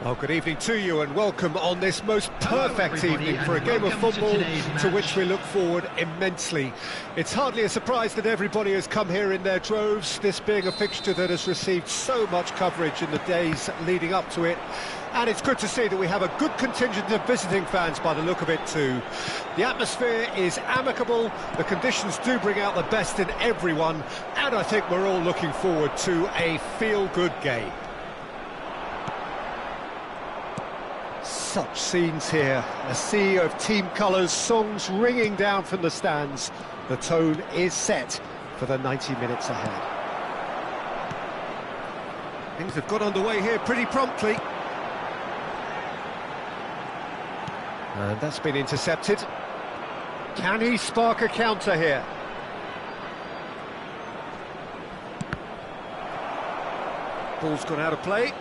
Well, good evening to you and welcome on this most perfect evening for a game of football to which we look forward immensely. It's hardly a surprise that everybody has come here in their droves, this being a fixture that has received so much coverage in the days leading up to it. And it's good to see that we have a good contingent of visiting fans by the look of it too. The atmosphere is amicable, the conditions do bring out the best in everyone, and I think we're all looking forward to a feel-good game. Such scenes here, a sea of team colours, songs ringing down from the stands. The tone is set for the 90 minutes ahead. Things have got underway here pretty promptly. And that's been intercepted. Can he spark a counter here? Ball's gone out of play.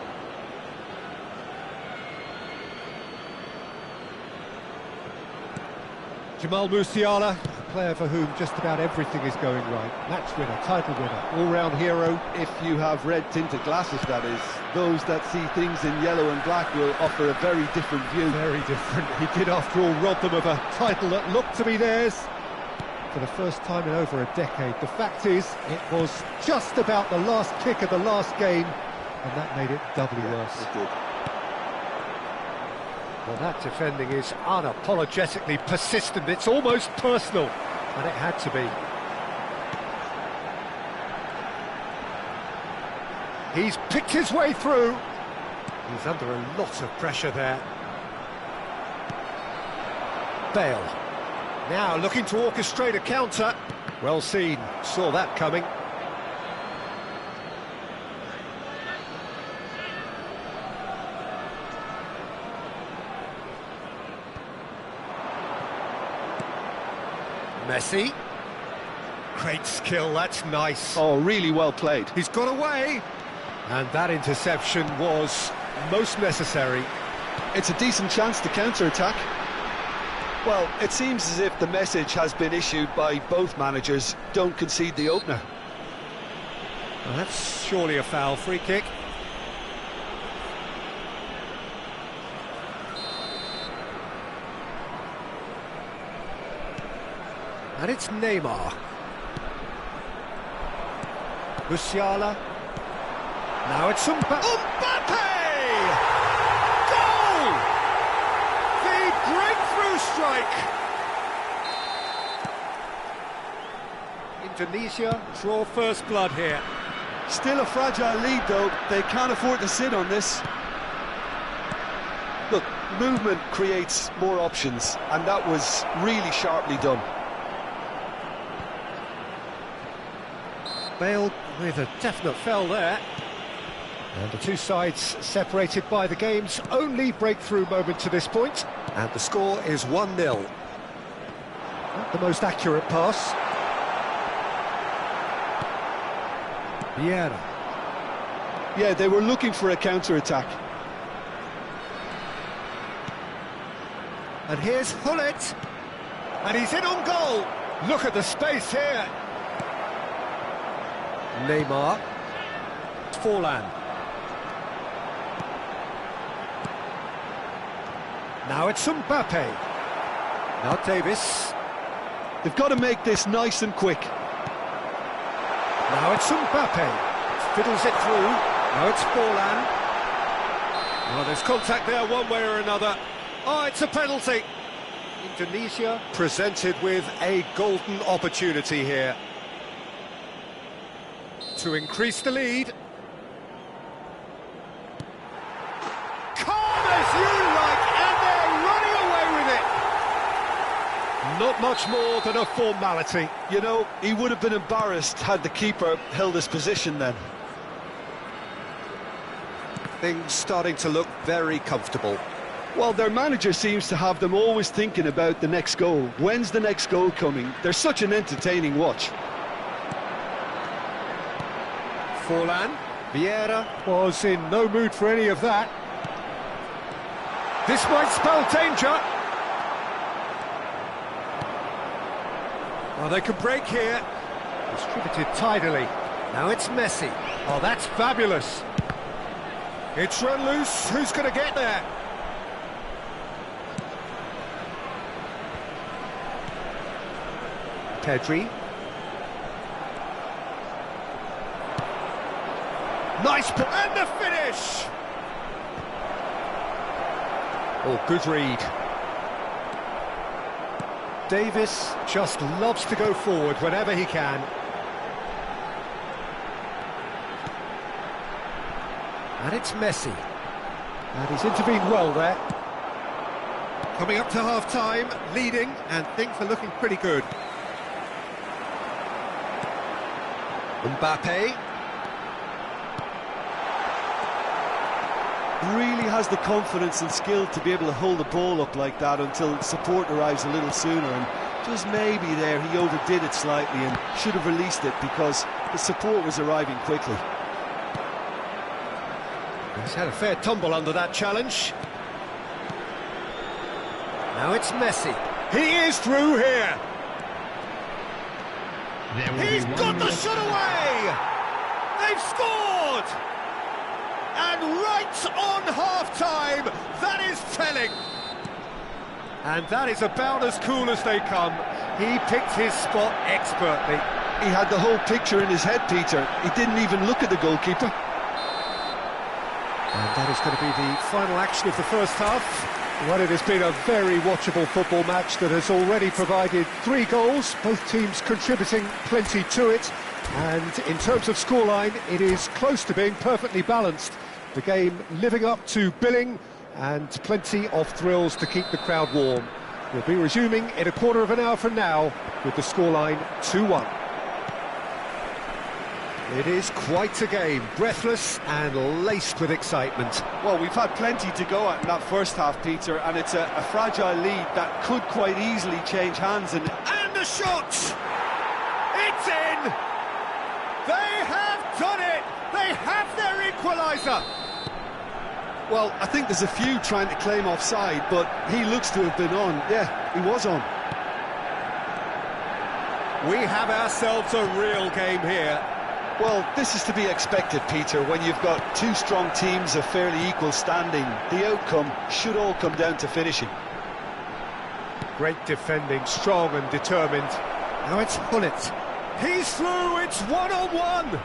Jamal Musiala, a player for whom just about everything is going right. Match winner, title winner, all-round hero. If you have red tinted glasses, that is. Those that see things in yellow and black will offer a very different view. Very different. He did, after all, rob them of a title that looked to be theirs for the first time in over a decade. The fact is, it was just about the last kick of the last game, and that made it doubly worse. It did. Well, that defending is unapologetically persistent. It's almost personal, and it had to be. He's picked his way through. He's under a lot of pressure there. Bale. Now looking to orchestrate a counter. Well seen, saw that coming. Messi. Great skill, that's nice. Oh, really well played. He's got away. And that interception was most necessary. It's a decent chance to counter-attack. Well, it seems as if the message has been issued by both managers. Don't concede the opener. Well, that's surely a foul. Free kick. And it's Neymar. Musiala. Now it's Mbappe! Goal! The breakthrough strike! Indonesia draw first blood here. Still a fragile lead, though. They can't afford to sit on this. Look, movement creates more options, and that was really sharply done. Bale with a definite foul there. And the two sides separated by the game's only breakthrough moment to this point. And the score is 1-0. Not the most accurate pass. Vieira. Yeah, they were looking for a counter-attack. And here's Hullet. And he's in on goal. Look at the space here. Neymar. Forlan. Now it's Mbappe. Now Davis. They've got to make this nice and quick. Now it's Mbappe. Fiddles it through. Now it's Forlan. Well, there's contact there one way or another. Oh, it's a penalty. Indonesia presented with a golden opportunity here to increase the lead. Calm as you like, and they're running away with it. Not much more than a formality. You know, he would have been embarrassed had the keeper held his position then. Things starting to look very comfortable. Well, their manager seems to have them always thinking about the next goal. When's the next goal coming? They're such an entertaining watch. Forlan. Vieira was in no mood for any of that. This might spell danger. Well, they can break here. Distributed tidily. Now it's Messi. Oh, that's fabulous. It's run loose, who's going to get there? Pedri. Nice, and the finish! Oh, good read. Davis just loves to go forward whenever he can. And it's Messi. And he's intervened well there. Coming up to half-time, leading, and things are looking pretty good. Mbappe. Really has the confidence and skill to be able to hold the ball up like that until support arrives a little sooner, and just maybe there he overdid it slightly and should have released it because the support was arriving quickly. He's had a fair tumble under that challenge. Now it's Messi. He is through here. He's got the shot away! They've scored! And right on half-time, that is telling. And that is about as cool as they come. He picked his spot expertly. He had the whole picture in his head, Peter. He didn't even look at the goalkeeper. And that is going to be the final action of the first half. Well, it has been a very watchable football match that has already provided 3 goals, both teams contributing plenty to it. And in terms of scoreline, it is close to being perfectly balanced. The game living up to billing and plenty of thrills to keep the crowd warm. We'll be resuming in a quarter of an hour from now with the scoreline 2-1. It is quite a game, breathless and laced with excitement. Well, we've had plenty to go at in that first half, Peter, and it's a fragile lead that could quite easily change hands. And the shot! It's in! They have done it! They have their equaliser! Well, I think there's a few trying to claim offside, but he looks to have been on. Yeah, he was on. We have ourselves a real game here. Well, this is to be expected, Peter, when you've got 2 strong teams of fairly equal standing. The outcome should all come down to finishing. Great defending, strong and determined. Now it's Hullet. He's through, it's one-on-one!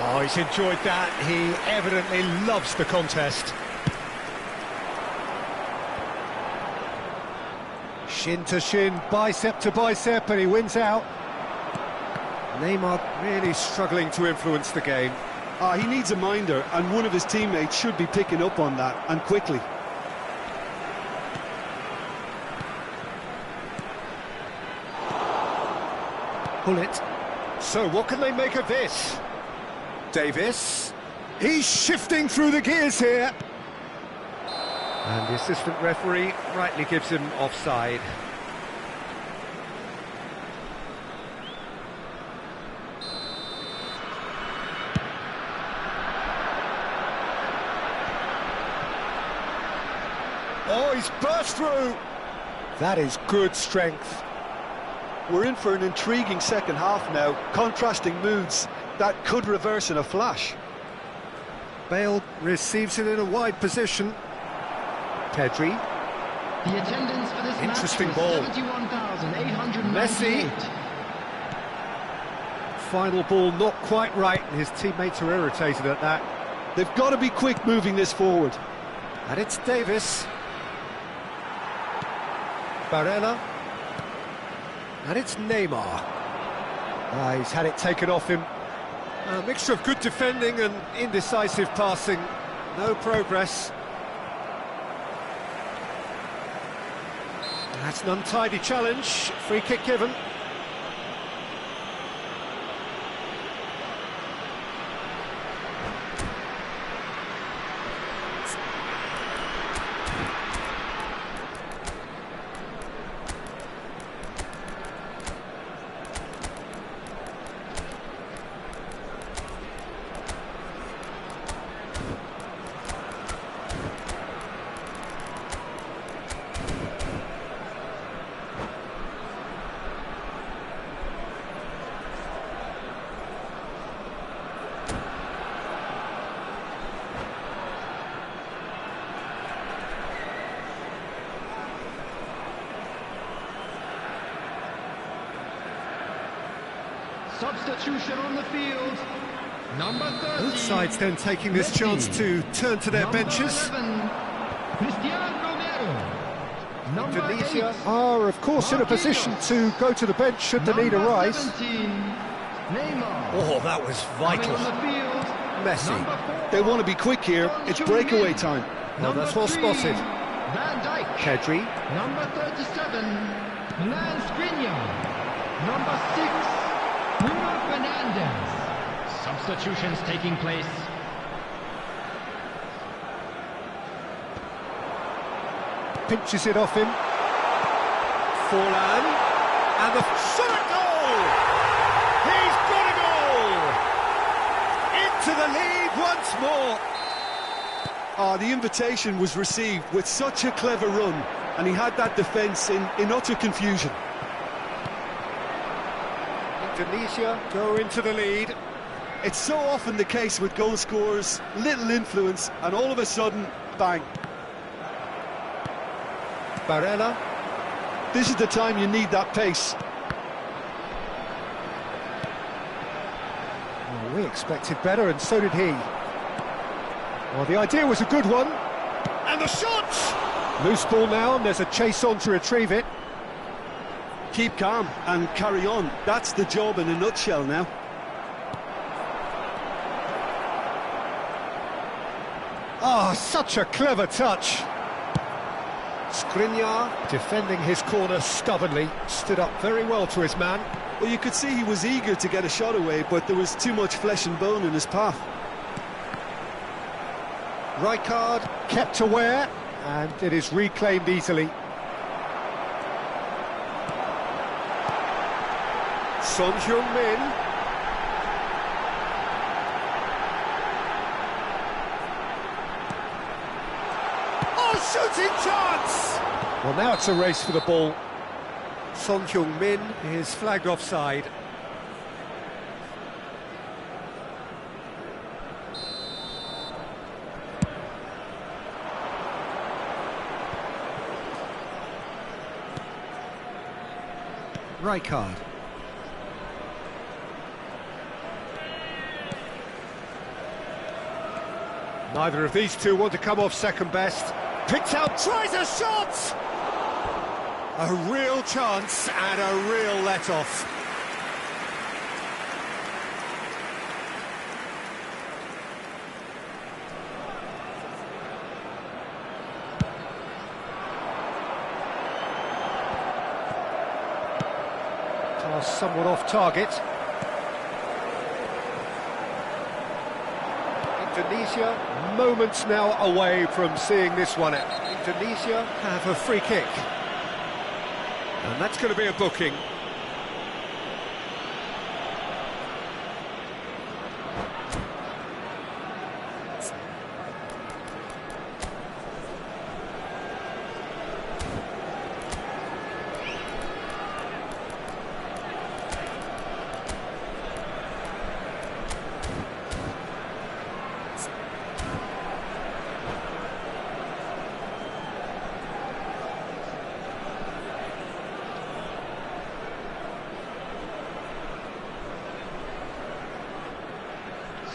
Oh, he's enjoyed that. He evidently loves the contest. Shin to shin, bicep to bicep, and he wins out. Neymar really struggling to influence the game. He needs a minder, and one of his teammates should be picking up on that, and quickly. Hullet. So what can they make of this? Davis. He's shifting through the gears here. And the assistant referee rightly gives him offside. Oh, he's burst through. That is good strength. We're in for an intriguing second half now, contrasting moods that could reverse in a flash. Bale receives it in a wide position. Pedri. The attendance for this interesting match ball. 71,898. Messi. Final ball not quite right, and his teammates are irritated at that. They've got to be quick moving this forward. And it's Davis. Barella. And it's Neymar. He's had it taken off him. A mixture of good defending and indecisive passing. No progress. That's an untidy challenge. Free kick given. Substitution on the field. Number 30. Both sides then taking this Messi. chance to turn to their Number benches. 11, Cristiano Romero. Number Indonesia 8, are, of course, in a position to go to the bench should the need number arise. 17, Neymar. Oh, that was Coming vital. on the field. Messi. Number 4, They want to be quick here. It's breakaway time. Well, that's well Number 3, spotted. Van Dijk. Pedri. Number 37, Milan Skriniar. Number 6, Bruno Fernandes. Substitutions taking place. Pinches it off him. Forlan. And the shot goal! He's got a goal! Into the lead once more. The invitation was received with such a clever run, and he had that defence in utter confusion. Indonesia go into the lead. It's so often the case with goal scorers, little influence, and all of a sudden, bang. Barella. This is the time you need that pace. Well, we expected better, and so did he. Well, the idea was a good one. And the shot! Loose ball now, and there's a chase on to retrieve it. Keep calm and carry on. That's the job in a nutshell now. Ah, such a clever touch. Skriniar, defending his corner stubbornly, stood up very well to his man. Well, you could see he was eager to get a shot away, but there was too much flesh and bone in his path. Rijkaard kept aware, and it is reclaimed easily. Son Heung-min. Oh, shooting chance! Well, now it's a race for the ball. Son Heung-min is flagged offside. Rijkaard. Neither of these two want to come off second best. Picked out, tries a shot! A real chance and a real let-off. Pass somewhat off target. Indonesia, moments now away from seeing this one out. Indonesia have a free kick. And that's going to be a booking.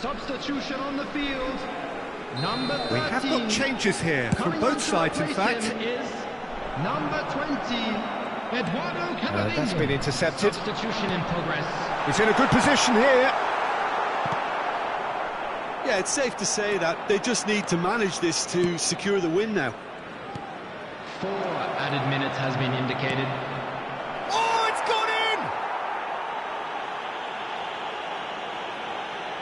Substitution on the field. Number 13. We have got changes here from both sides, in fact. Is number 20, Eduardo Camavinga. That's been intercepted. Substitution in progress. He's in a good position here. Yeah, it's safe to say that they just need to manage this to secure the win now. 4 added minutes has been indicated. Oh, it's gone in!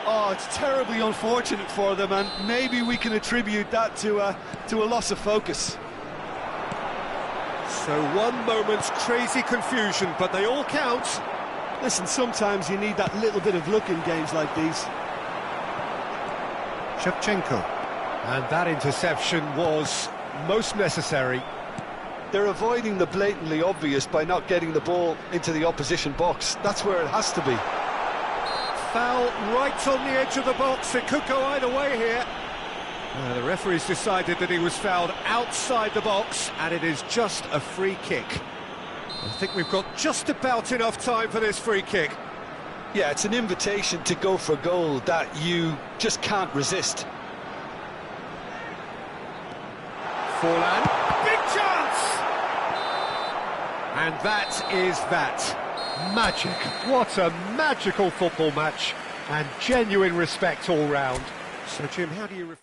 Oh, it's terribly unfortunate for them, and maybe we can attribute that to a loss of focus. So one moment's crazy confusion, but they all count. Listen, sometimes you need that little bit of luck in games like these. Shevchenko. And that interception was most necessary. They're avoiding the blatantly obvious by not getting the ball into the opposition box. That's where it has to be. Foul right on the edge of the box. It could go either way here. The referee's decided that he was fouled outside the box, and it is just a free kick. I think we've got just about enough time for this free kick. Yeah, it's an invitation to go for goal that you just can't resist. Forlan, big chance! And that is that. Magic. What a magical football match. And genuine respect all round. So, Jim, how do you...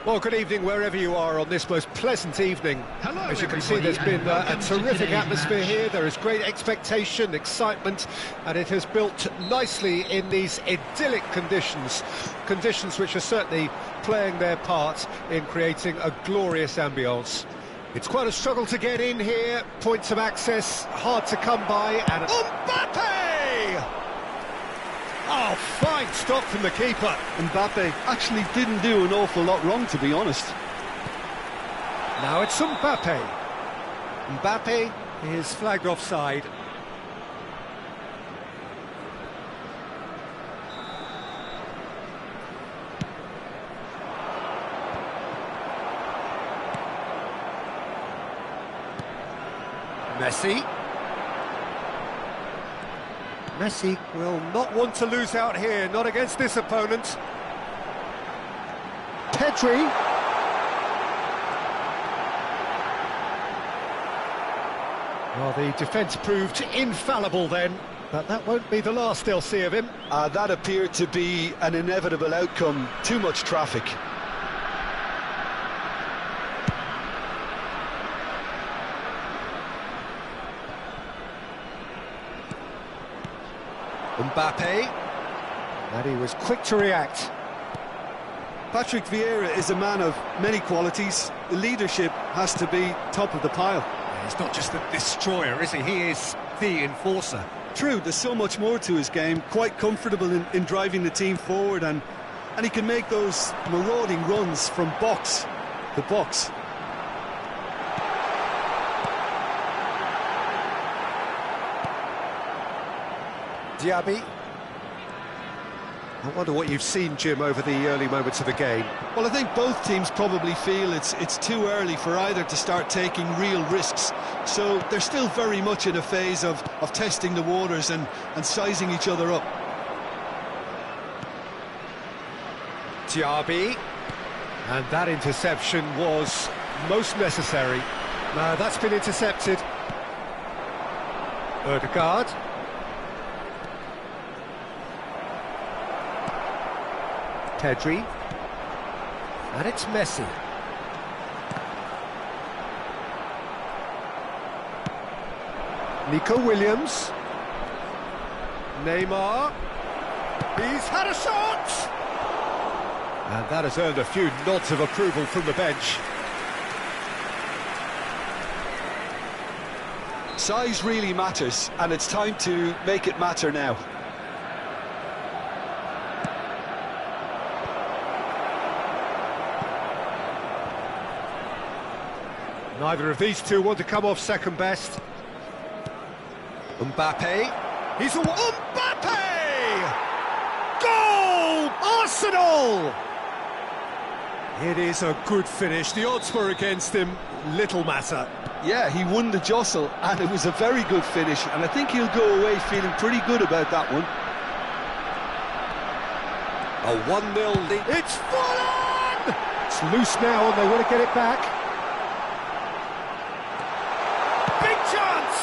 Well, good evening wherever you are on this most pleasant evening. Hello, as you can see, there's been a terrific atmosphere here. There is great expectation, excitement, and it has built nicely in these idyllic conditions. Conditions which are certainly playing their part in creating a glorious ambience. It's quite a struggle to get in here. Points of access hard to come by, and Mbappe! Oh, fine stop from the keeper. Mbappe actually didn't do an awful lot wrong, to be honest. Now it's Mbappe. Mbappe is flagged offside. Messi. Messi will not want to lose out here, not against this opponent. Pedri. Well, the defence proved infallible then, but that won't be the last they'll see of him. That appeared to be an inevitable outcome. Too much traffic. Mbappe, and he was quick to react. Patrick Vieira is a man of many qualities. The leadership has to be top of the pile. Yeah, he's not just a destroyer, is he? He is the enforcer. True, there's so much more to his game. Quite comfortable in driving the team forward, and he can make those marauding runs from box to box. Diaby. I wonder what you've seen, Jim, over the early moments of the game. Well, I think both teams probably feel it's too early for either to start taking real risks. So they're still very much in a phase of testing the waters and sizing each other up. Diaby. And that interception was most necessary. Now that's been intercepted. Ødegaard. Pedri, and it's Messi. Nico Williams. Neymar. He's had a shot! And that has earned a few nods of approval from the bench. Size really matters, and it's time to make it matter now. Neither of these two want to come off second best. Mbappe. He's a... Mbappe! Goal! Arsenal! It is a good finish. The odds were against him. Little matter. Yeah, he won the jostle, and it was a very good finish, and I think he'll go away feeling pretty good about that one. A 1-0 lead. It's fallen! It's loose now, and they want to get it back. Big chance!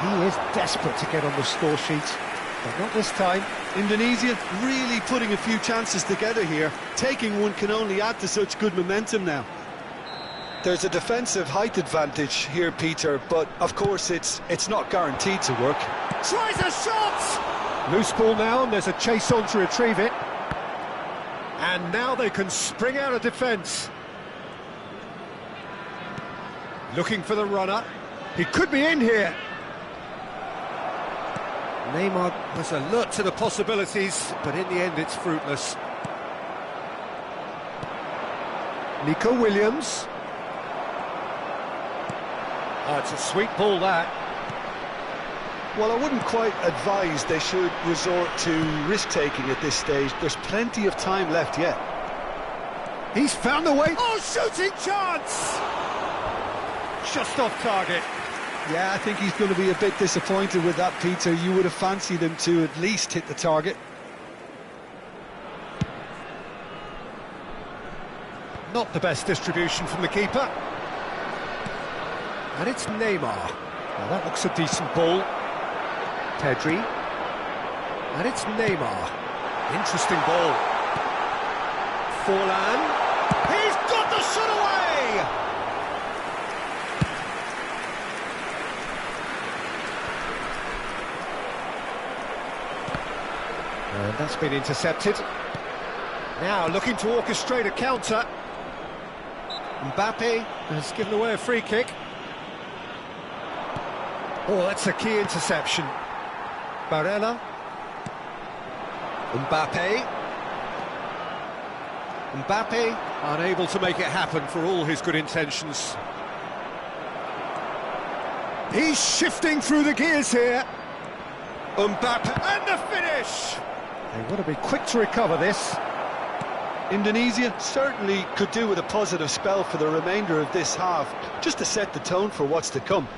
He is desperate to get on the score sheet, but not this time. Indonesia really putting a few chances together here. Taking one can only add to such good momentum now. There's a defensive height advantage here, Peter, but of course it's not guaranteed to work. Tries a shot! Loose ball now, and there's a chase on to retrieve it. And now they can spring out of defence. Looking for the runner. He could be in here. Neymar was alert to the possibilities, but in the end it's fruitless. Nico Williams. Oh, it's a sweet ball, that. Well, I wouldn't quite advise they should resort to risk-taking at this stage. There's plenty of time left yet. He's found the way. Oh, shooting chance! Just off target. Yeah, I think he's going to be a bit disappointed with that, Peter. You would have fancied him to at least hit the target. Not the best distribution from the keeper. And it's Neymar. Now that looks a decent ball. Pedri. And it's Neymar. Interesting ball. Forlan. He's got the shot away! And that's been intercepted. Now looking to orchestrate a counter. Mbappe has given away a free kick. Oh, that's a key interception. Barella. Mbappe. Mbappe unable to make it happen for all his good intentions. He's shifting through the gears here. Mbappe, and the finish! They want to be quick to recover this. Indonesia certainly could do with a positive spell for the remainder of this half, just to set the tone for what's to come.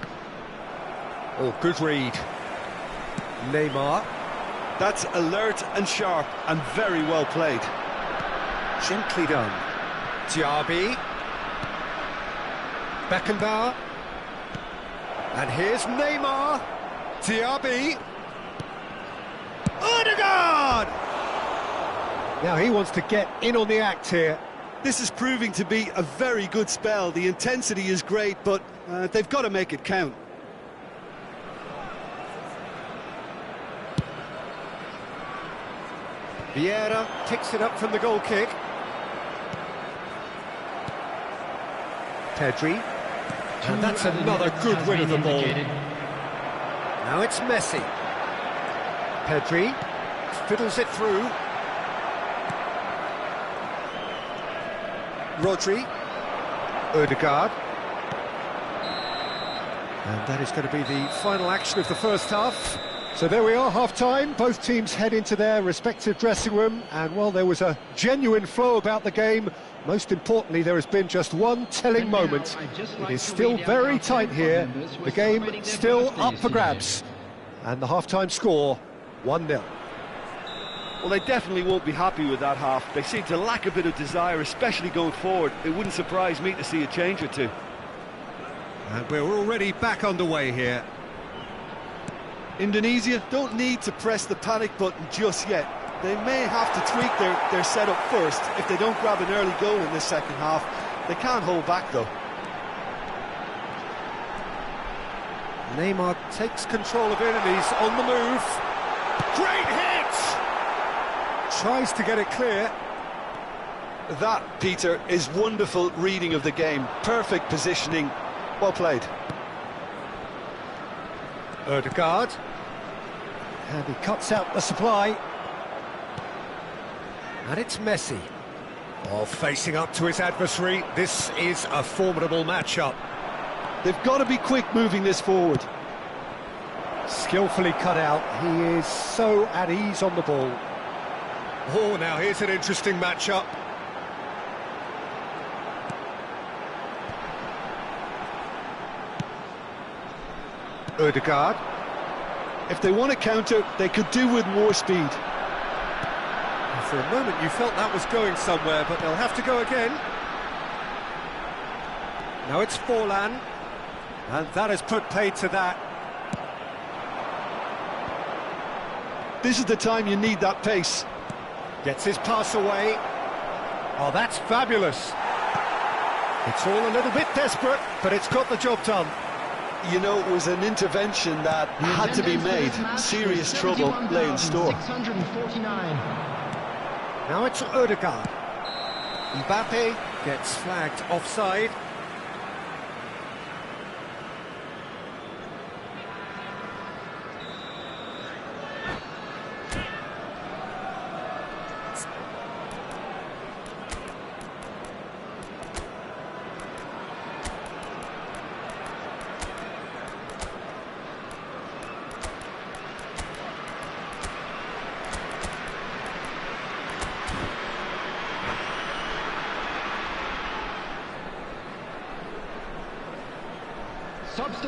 Oh, good read. Neymar. That's alert and sharp and very well played. Gently done. Diaby. Beckenbauer. And here's Neymar. Diaby. Odegaard! Now he wants to get in on the act here. This is proving to be a very good spell. The intensity is great, but they've got to make it count. Vieira picks it up from the goal kick. Pedri. And that's another good win of the ball. Now it's Messi. Pedri fiddles it through. Rodri. Odegaard. And that is going to be the final action of the first half. So there we are, half-time. Both teams head into their respective dressing room, and while there was a genuine flow about the game, most importantly, there has been just one telling moment. It is still very tight here. The game still up for grabs. And the half-time score, 1-0. Well, they definitely won't be happy with that half. They seem to lack a bit of desire, especially going forward. It wouldn't surprise me to see a change or two. And we're already back underway here. Indonesia don't need to press the panic button just yet. They may have to tweak their setup first if they don't grab an early goal in the second half. They can't hold back, though. Neymar takes control of it and he's on the move. Great hit! Tries to get it clear. That, Peter, is wonderful reading of the game. Perfect positioning. Well played. Ødegaard. And he cuts out the supply. And it's Messi. Oh, facing up to his adversary. This is a formidable matchup. They've got to be quick moving this forward. Skillfully cut out. He is so at ease on the ball. Oh, now here's an interesting matchup. Ødegaard. If they want to counter, they could do with more speed. For a moment you felt that was going somewhere, but they'll have to go again. Now it's Forlan, and that has put paid to that. This is the time you need that pace. Gets his pass away. Oh, that's fabulous. It's all a little bit desperate, but it's got the job done. You know, it was an intervention that had to be made. Serious trouble lay in store. 649. Now it's Ødegaard. Mbappe gets flagged offside.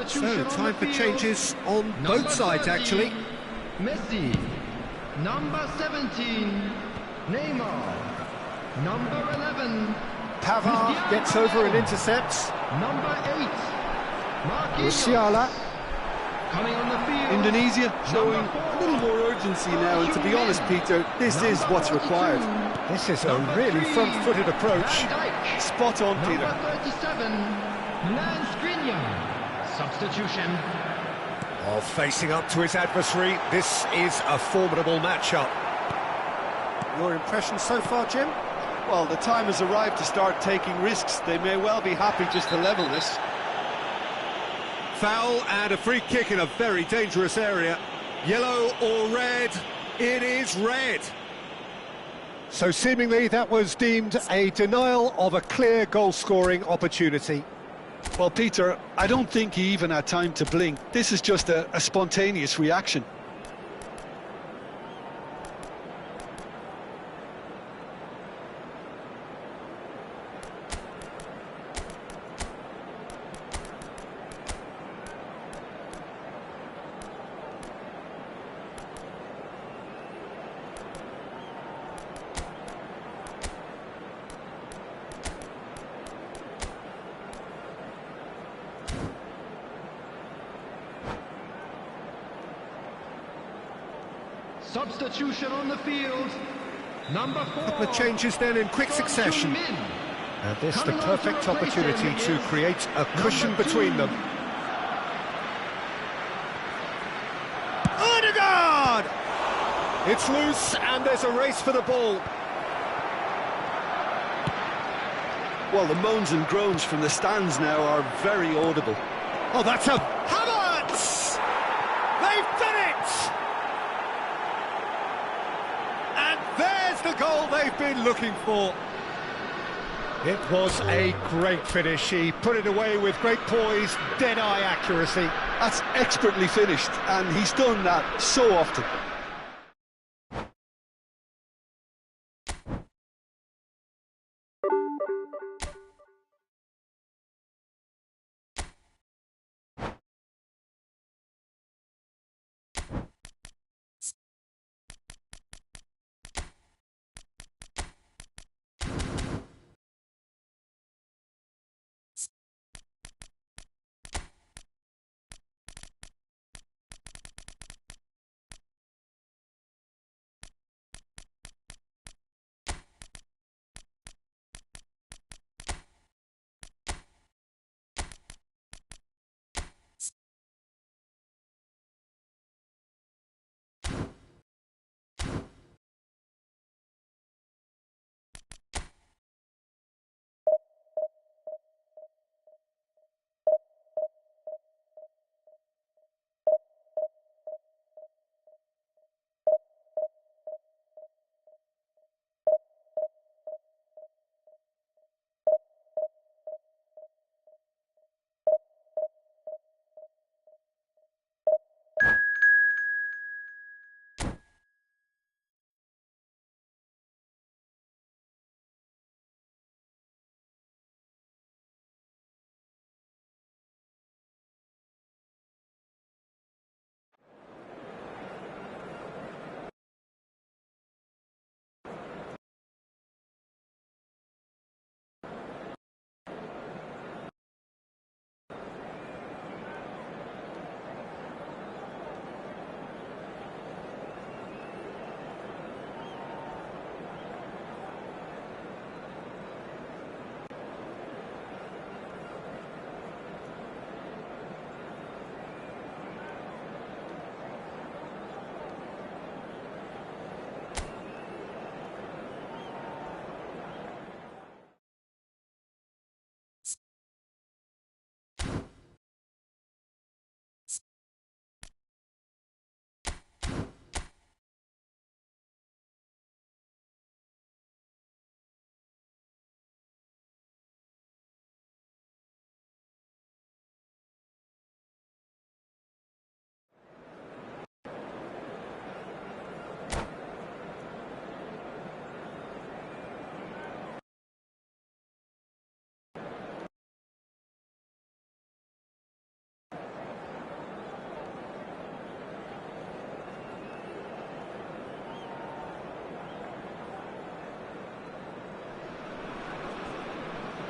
So, time for changes on both sides, actually. Messi. Number 17, Neymar. Number 11, Pavard gets over and intercepts. number 8, Marquinhos. Musiala. Coming on the field. Indonesia showing a little more urgency now, and to be honest, Peter, this is what's required. This is a really front-footed approach. Van Dijk. Spot on, Peter. Number 37, Lance Skriniar. Substitution. Oh, facing up to his adversary. This is a formidable matchup. Your impression so far, Jim? Well, the time has arrived to start taking risks. They may well be happy just to level this. Foul and a free kick in a very dangerous area. Yellow or red? It is red. So seemingly that was deemed a denial of a clear goal-scoring opportunity. Well, Peter, I don't think he even had time to blink. This is just a spontaneous reaction. Substitution on the field. Number 4. Couple of changes then in quick succession. And this the perfect opportunity to create a cushion between them. Ødegaard! It's loose and there's a race for the ball. Well, the moans and groans from the stands now are very audible. Oh, that's a Havertz! They've done it! And there's the goal they've been looking for. It was a great finish. He put it away with great poise, dead-eye accuracy. That's expertly finished, and he's done that so often.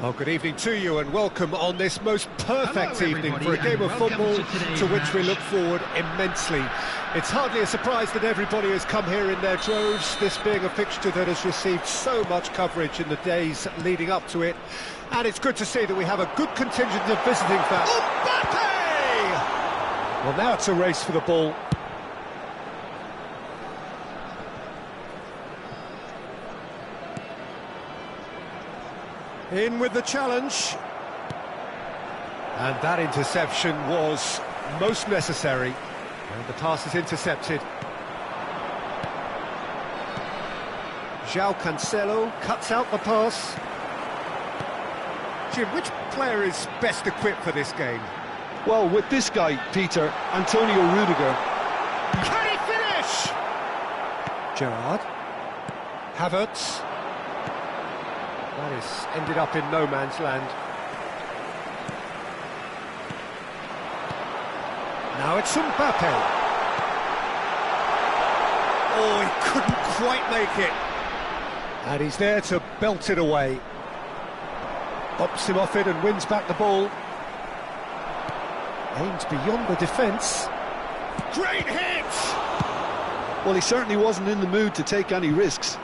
Well, good evening to you and welcome on this most perfect evening for a game of football to which we look forward immensely. It's hardly a surprise that everybody has come here in their droves, this being a fixture that has received so much coverage in the days leading up to it. And it's good to see that we have a good contingent of visiting fans. Mbappe! Well, now it's a race for the ball. In with the challenge. And that interception was most necessary. And the pass is intercepted. João Cancelo cuts out the pass. Jim, which player is best equipped for this game? Well, with this guy, Peter, Antonio Rudiger. Can he finish? Gerrard. Havertz. That is ended up in no man's land. Now it's Mbappe. Oh, he couldn't quite make it. And he's there to belt it away. Bops him off it and wins back the ball. Aims beyond the defence. Great hit! Well, he certainly wasn't in the mood to take any risks.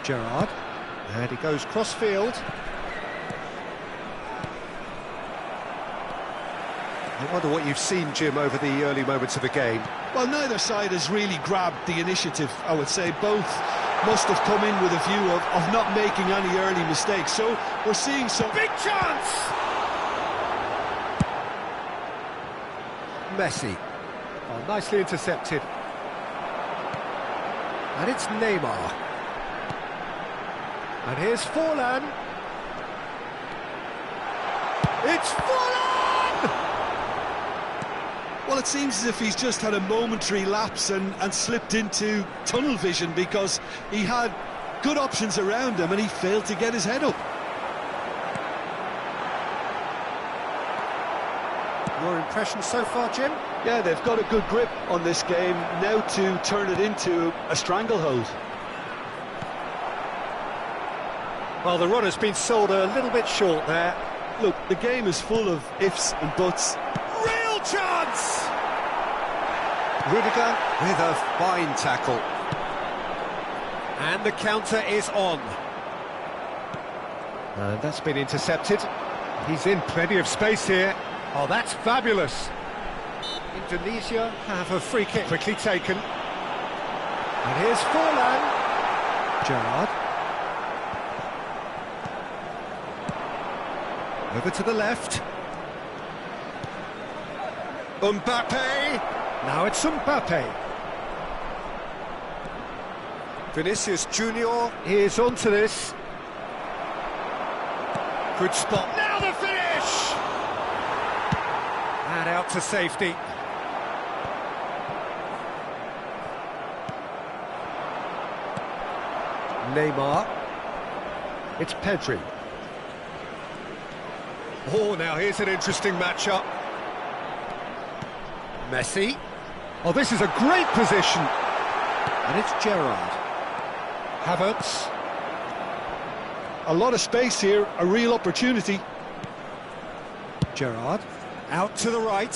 Gerrard, and he goes cross-field. I wonder what you've seen, Jim, over the early moments of the game. Well, neither side has really grabbed the initiative, I would say. Both must have come in with a view of not making any early mistakes. So we're seeing some... Big chance! Messi. Oh, nicely intercepted. And it's Neymar. And here's Forlan. It's Forlan! Well, it seems as if he's just had a momentary lapse and slipped into tunnel vision, because he had good options around him and he failed to get his head up. Your impression so far, Jim? Yeah, they've got a good grip on this game, now to turn it into a stranglehold. Well, the run has been sold a little bit short there. Look, the game is full of ifs and buts. Real chance! Rudiger with a fine tackle. And the counter is on. And that's been intercepted. He's in plenty of space here. Oh, that's fabulous. Indonesia have a free kick quickly taken. And here's Forlan. Gerrard. Over to the left. Mbappe. Now it's Mbappe. Vinicius Junior is onto this. Good spot. Now the finish! And out to safety. Neymar. It's Pedri. Oh, now here's an interesting matchup. Messi. Oh, this is a great position. And it's Gerrard. Havertz. A lot of space here, a real opportunity. Gerrard. Out to the right.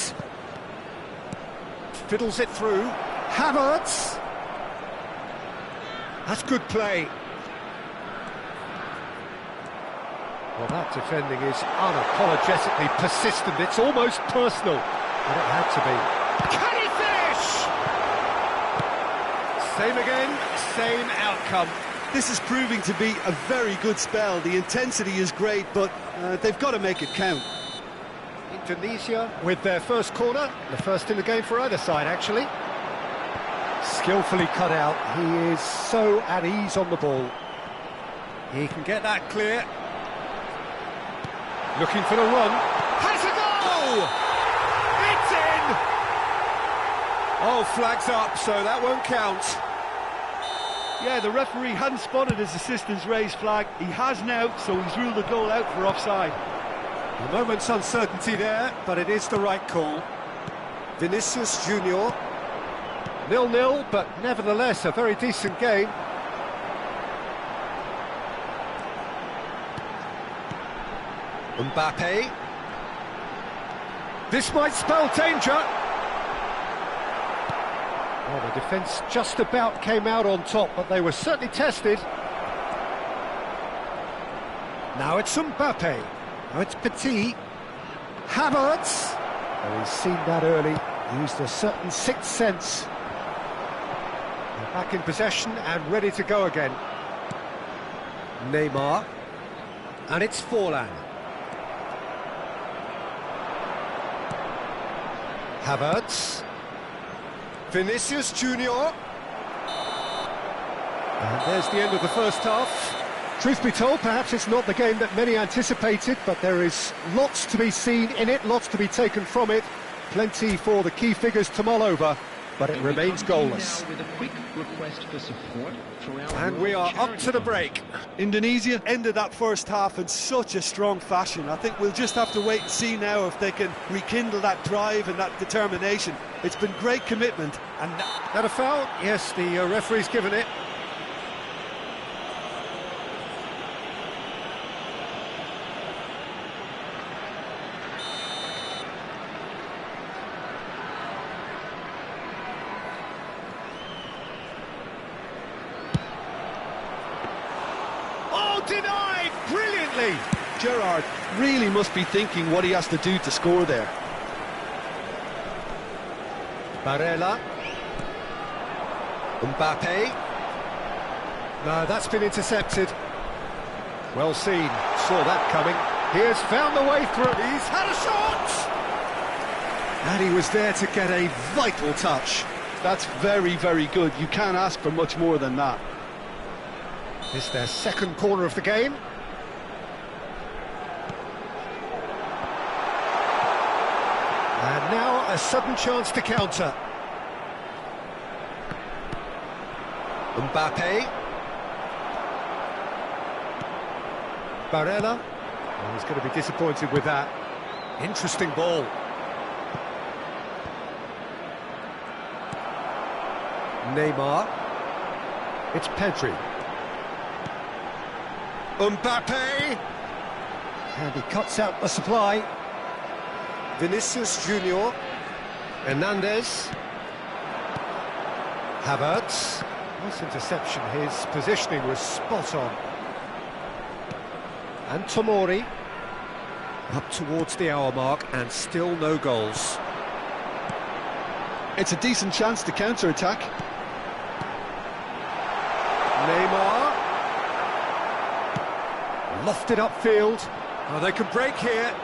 Fiddles it through. Havertz. That's good play. Well, that defending is unapologetically persistent. It's almost personal, but it had to be. Can he finish? Same again, same outcome. This is proving to be a very good spell. The intensity is great, but they've got to make it count. Indonesia with their first corner, the first in the game for either side, actually. Skillfully cut out. He is so at ease on the ball. He can get that clear. Looking for the run. Has a goal! It's in! Oh, flags up, so that won't count. Yeah, the referee hadn't spotted his assistant's raised flag. He has now, so he's ruled the goal out for offside. A moment's uncertainty there, but it is the right call. Vinicius Junior. 0-0, but nevertheless a very decent game. Mbappe. This might spell danger. Well, the defence just about came out on top, but they were certainly tested. Now it's Mbappe. Now it's Petit. Havertz. Oh, he's seen that early. Used a certain sixth sense. They're back in possession and ready to go again. Neymar. And it's Forlan. Havertz. Vinicius Junior. And there's the end of the first half. Truth be told, perhaps it's not the game that many anticipated, but there is lots to be seen in it, lots to be taken from it. Plenty for the key figures to mull over, but it remains goalless. With a quick request for support And we are up to the break. Indonesia ended that first half in such a strong fashion. I think we'll just have to wait and see now if they can rekindle that drive and that determination. It's been great commitment. And that a foul? Yes, the referee's given it. Denied brilliantly. Gerrard really must be thinking what he has to do to score there. Barella. Mbappe. No, that's been intercepted. Well seen. Saw that coming. He has found the way through. He's had a shot! And he was there to get a vital touch. That's very, very good. You can't ask for much more than that. It's their second corner of the game. And now a sudden chance to counter. Mbappe. Barella. Oh, he's going to be disappointed with that. Interesting ball. Neymar. It's Pedri. Mbappe! And he cuts out the supply. Vinicius Junior. Hernandez. Havertz. Nice interception, his positioning was spot on. And Tomori. Up towards the hour mark and still no goals. It's a decent chance to counter-attack. Neymar. Lofted upfield. Oh, they can break here.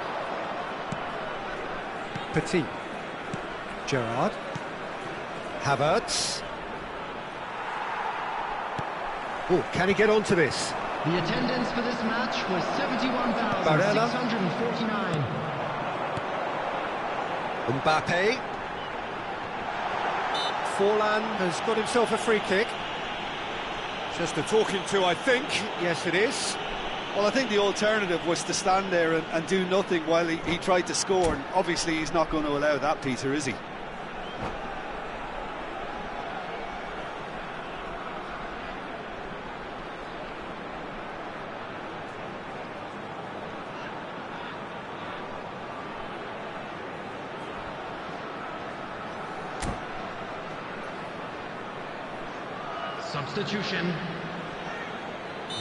Petit. Gerrard. Havertz. Oh, can he get onto this? The attendance for this match was 71,649. Mbappe. Forlan has got himself a free kick. Just a talking to, I think. Yes, it is. Well, I think the alternative was to stand there and do nothing while he tried to score, and obviously he's not going to allow that, Peter, is he? Substitution.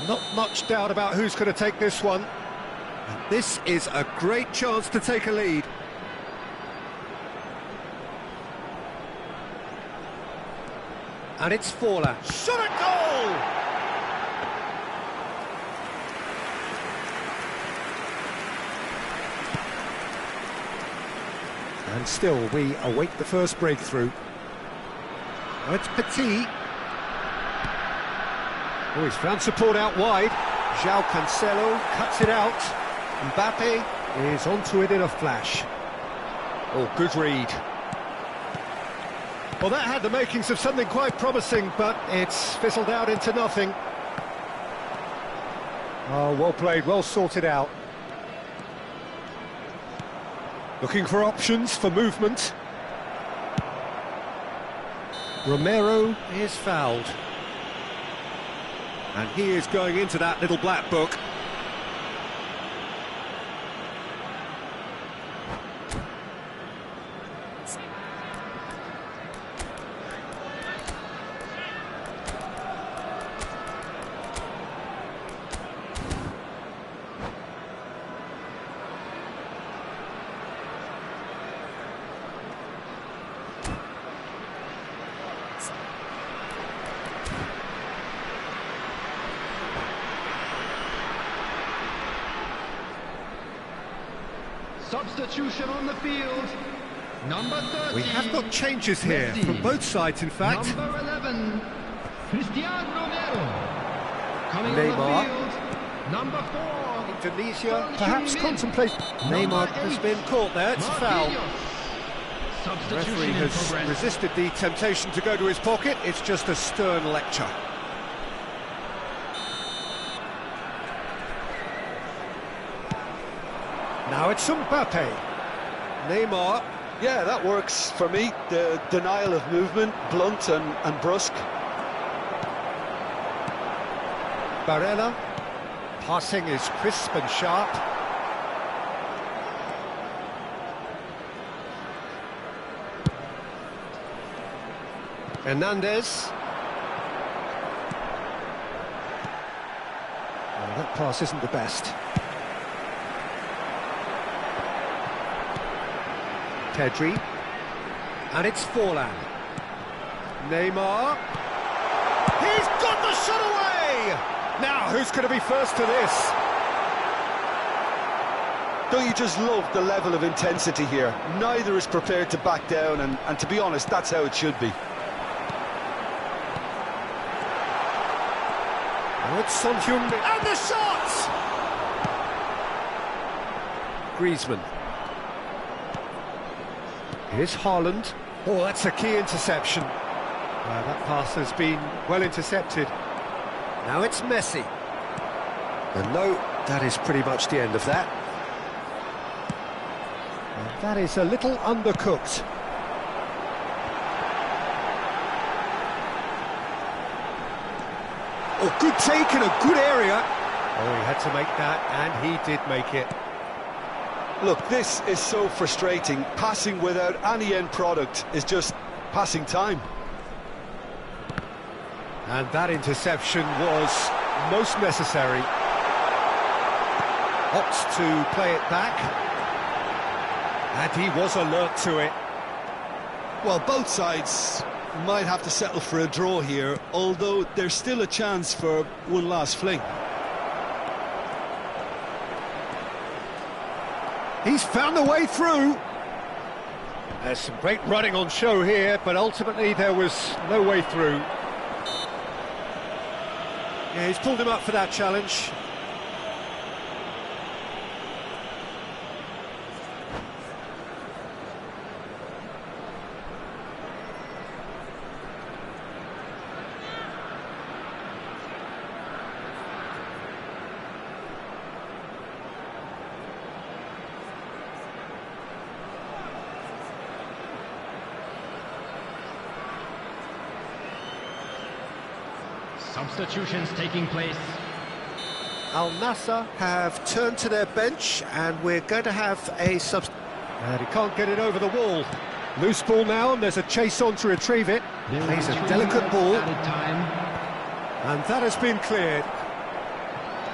Not much doubt about who's going to take this one. And this is a great chance to take a lead. And it's Forlan. Shot at goal! And still, we await the first breakthrough. Now it's Petit. Oh, he's found support out wide. João Cancelo cuts it out. Mbappe is onto it in a flash. Oh, good read. Well, that had the makings of something quite promising, but it's fizzled out into nothing. Oh, well played, well sorted out. Looking for options for movement. Romero is fouled. And he is going into that little black book. Substitution on the field. Number 30. We have got changes here Messi. from both sides, in fact. Number 11. Cristiano Romero. Coming Neymar. on the field. Number 4. Indonesia Son perhaps Heung-min. contemplates. Neymar has been caught there. It's a foul. Marquinhos. The Substitution referee in has progress. resisted the temptation to go to his pocket. It's just a stern lecture. Now it's Mbappe. Neymar. Yeah, that works for me. The denial of movement, blunt and brusque. Barella. Passing is crisp and sharp. Hernandez. Well, that pass isn't the best. Pedri. And it's Forlan. Neymar. He's got the shot away! Now, who's going to be first to this? Don't you just love the level of intensity here? Neither is prepared to back down, and to be honest, that's how it should be. Oh, it's Son Heung-min. And the shot! Griezmann. Here's Haaland. Oh, that's a key interception. That pass has been well intercepted. Now it's Messi. And no, that is pretty much the end of that. And that is a little undercooked. Oh, good take in a good area. Oh, he had to make that, and he did make it. Look, this is so frustrating. Passing without any end product is just passing time. And that interception was most necessary. Opts to play it back. And he was alert to it. Well, both sides might have to settle for a draw here, although there's still a chance for one last fling. He's found the way through. There's some great running on show here, but ultimately there was no way through. Yeah, he's pulled him up for that challenge. Substitutions taking place. Al Nassr have turned to their bench, and we're going to have a And he can't get it over the wall. Loose ball now, and there's a chase on to retrieve it. Plays a delicate ball, and that has been cleared.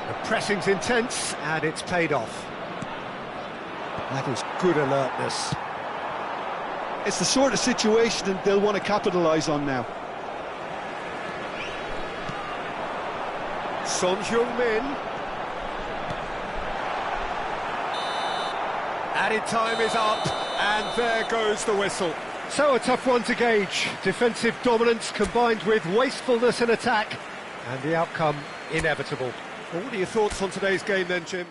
The pressing's intense, and it's paid off. That is good alertness. It's the sort of situation that they'll want to capitalise on now. Son Heung-min. Added time is up, and there goes the whistle. So a tough one to gauge. Defensive dominance combined with wastefulness in attack, and the outcome inevitable. Well, what are your thoughts on today's game then, Jim?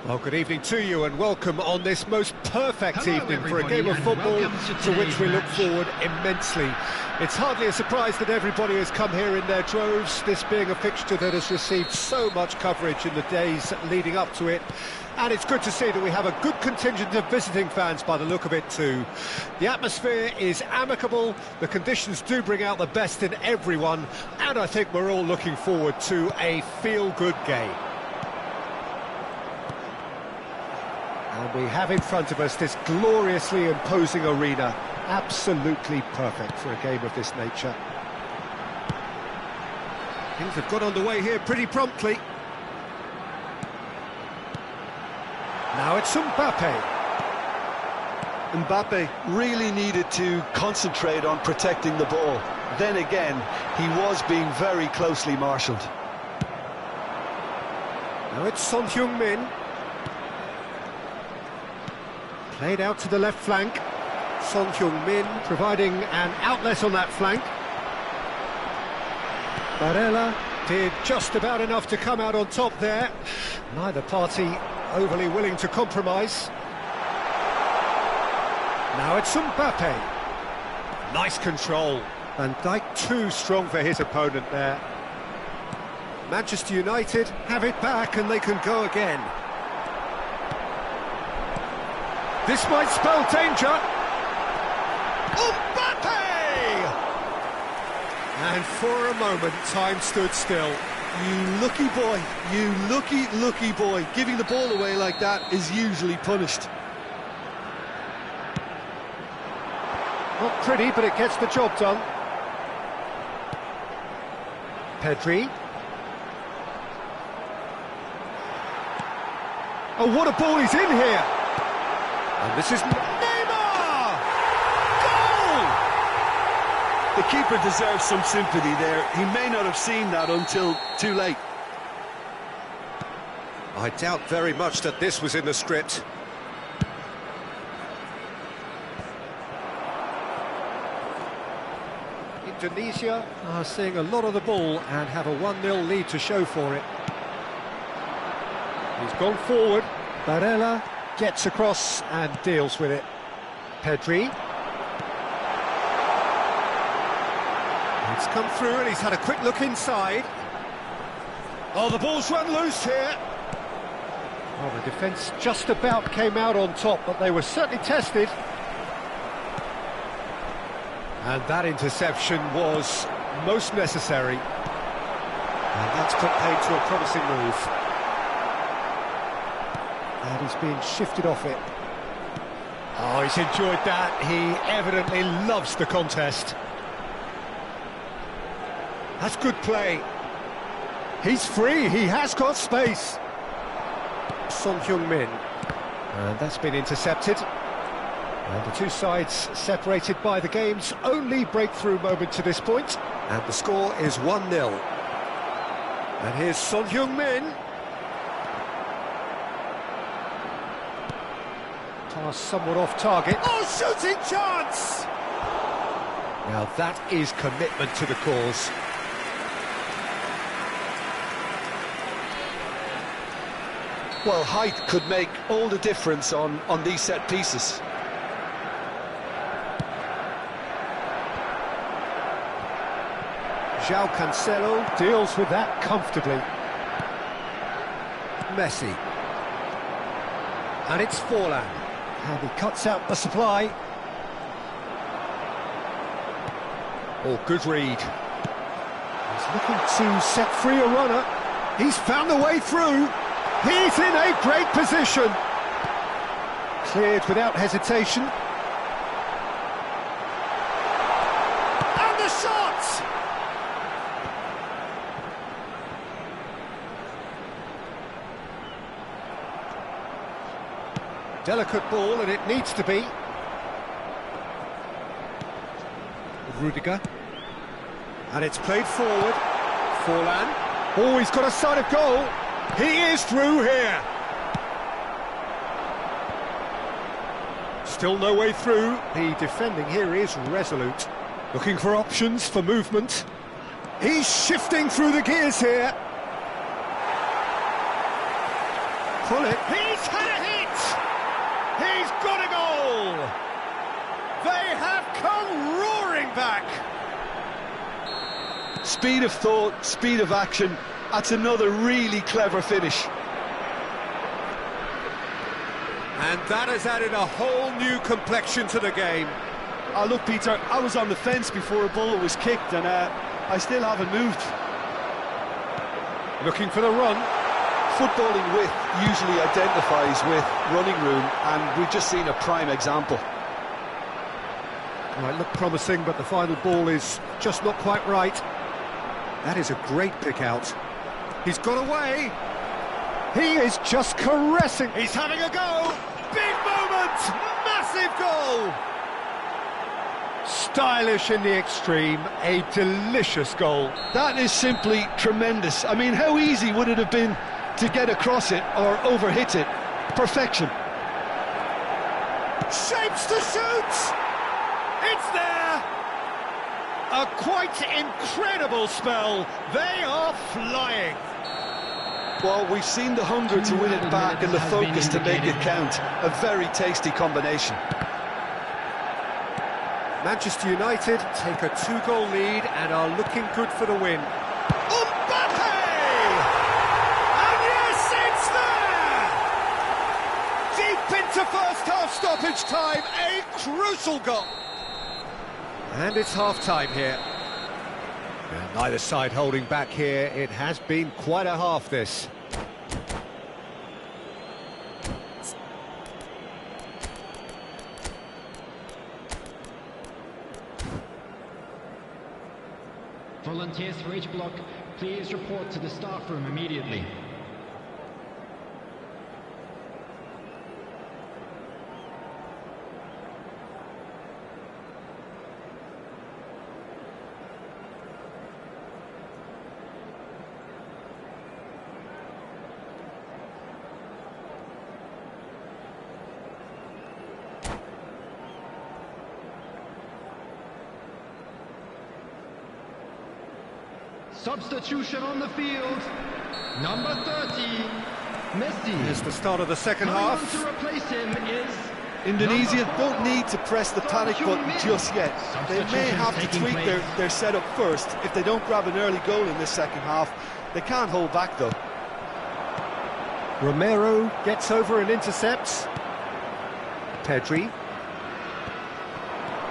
Well, good evening to you and welcome on this most perfect evening for a game of football to which we look forward immensely. It's hardly a surprise that everybody has come here in their droves, this being a fixture that has received so much coverage in the days leading up to it. And it's good to see that we have a good contingent of visiting fans by the look of it too. The atmosphere is amicable, the conditions do bring out the best in everyone, and I think we're all looking forward to a feel-good game. And we have in front of us this gloriously imposing arena, absolutely perfect for a game of this nature. Things have got underway here pretty promptly. Now it's Mbappe. Mbappe really needed to concentrate on protecting the ball. Then again, he was being very closely marshalled. Now it's Son Heung-min. Played out to the left flank. Son Heung-min providing an outlet on that flank. Barella did just about enough to come out on top there. Neither party overly willing to compromise. Now it's Mbappe. Nice control. Van Dijk too strong for his opponent there. Manchester United have it back and they can go again. This might spell danger. Mbappe! And for a moment, time stood still. You lucky boy, you lucky boy. Giving the ball away like that is usually punished. Not pretty, but it gets the job done. Pedri. Oh, what a ball he's in here! And this is Neymar! Goal! The keeper deserves some sympathy there. He may not have seen that until too late. I doubt very much that this was in the script. Indonesia are seeing a lot of the ball and have a 1-0 lead to show for it. He's gone forward. Barella gets across and deals with it. Pedri. It's come through and he's had a quick look inside. Oh, the ball's run loose here. Oh, the defence just about came out on top, but they were certainly tested. And that interception was most necessary. And that's put paid to a promising move. And he's being shifted off it. Oh, he's enjoyed that. He evidently loves the contest. That's good play. He's free, he has got space. Son Heung-min. And that's been intercepted. And the two sides separated by the game's only breakthrough moment to this point. And the score is 1-0. And here's Son Heung-min. Pass somewhat off target. Oh, shooting chance! Now that is commitment to the cause. Well, height could make all the difference on these set pieces. João Cancelo deals with that comfortably. Messi. And it's Forlan. And he cuts out the supply. Oh, good read. He's looking to set free a runner. He's found the way through. He's in a great position. Cleared without hesitation. And the shot! Delicate ball, and it needs to be. Rudiger. And it's played forward. Forlan. Oh, he's got a sight of goal. He is through here. Still no way through. The defending here is resolute. Looking for options for movement. He's shifting through the gears here. pull it. He's had a hit! He's got a goal! They have come roaring back! Speed of thought, speed of action. That's another really clever finish. And that has added a whole new complexion to the game. Oh, look, Peter, I was on the fence before a ball was kicked, and I still haven't moved. Looking for the run. Footballing width usually identifies with running room, and we've just seen a prime example. Well, it looked promising, but the final ball is just not quite right. That is a great pick out. He's got away. He is just caressing. He's having a go. Big moment. Massive goal. Stylish in the extreme. A delicious goal. That is simply tremendous. I mean, how easy would it have been to get across it or overhit it? Perfection. Shapes to shoot. It's there. A quite incredible spell. They are flying. Well, we've seen the hunger to win it back and the focus to make it count. A very tasty combination. Manchester United take a 2-goal lead and are looking good for the win. Mbappe! And yes, it's there! Deep into first-half stoppage time, a crucial goal. And it's half-time here. And neither side holding back here. It has been quite a half, this. Volunteers for each block, please report to the staff room immediately. Substitution on the field, number 30, Messi. Here's the start of the second half. To replace him is Indonesia don't need to press the panic button just yet. They may have to tweak their setup first. If they don't grab an early goal in this second half, they can't hold back though. Romero gets over and intercepts. Pedri.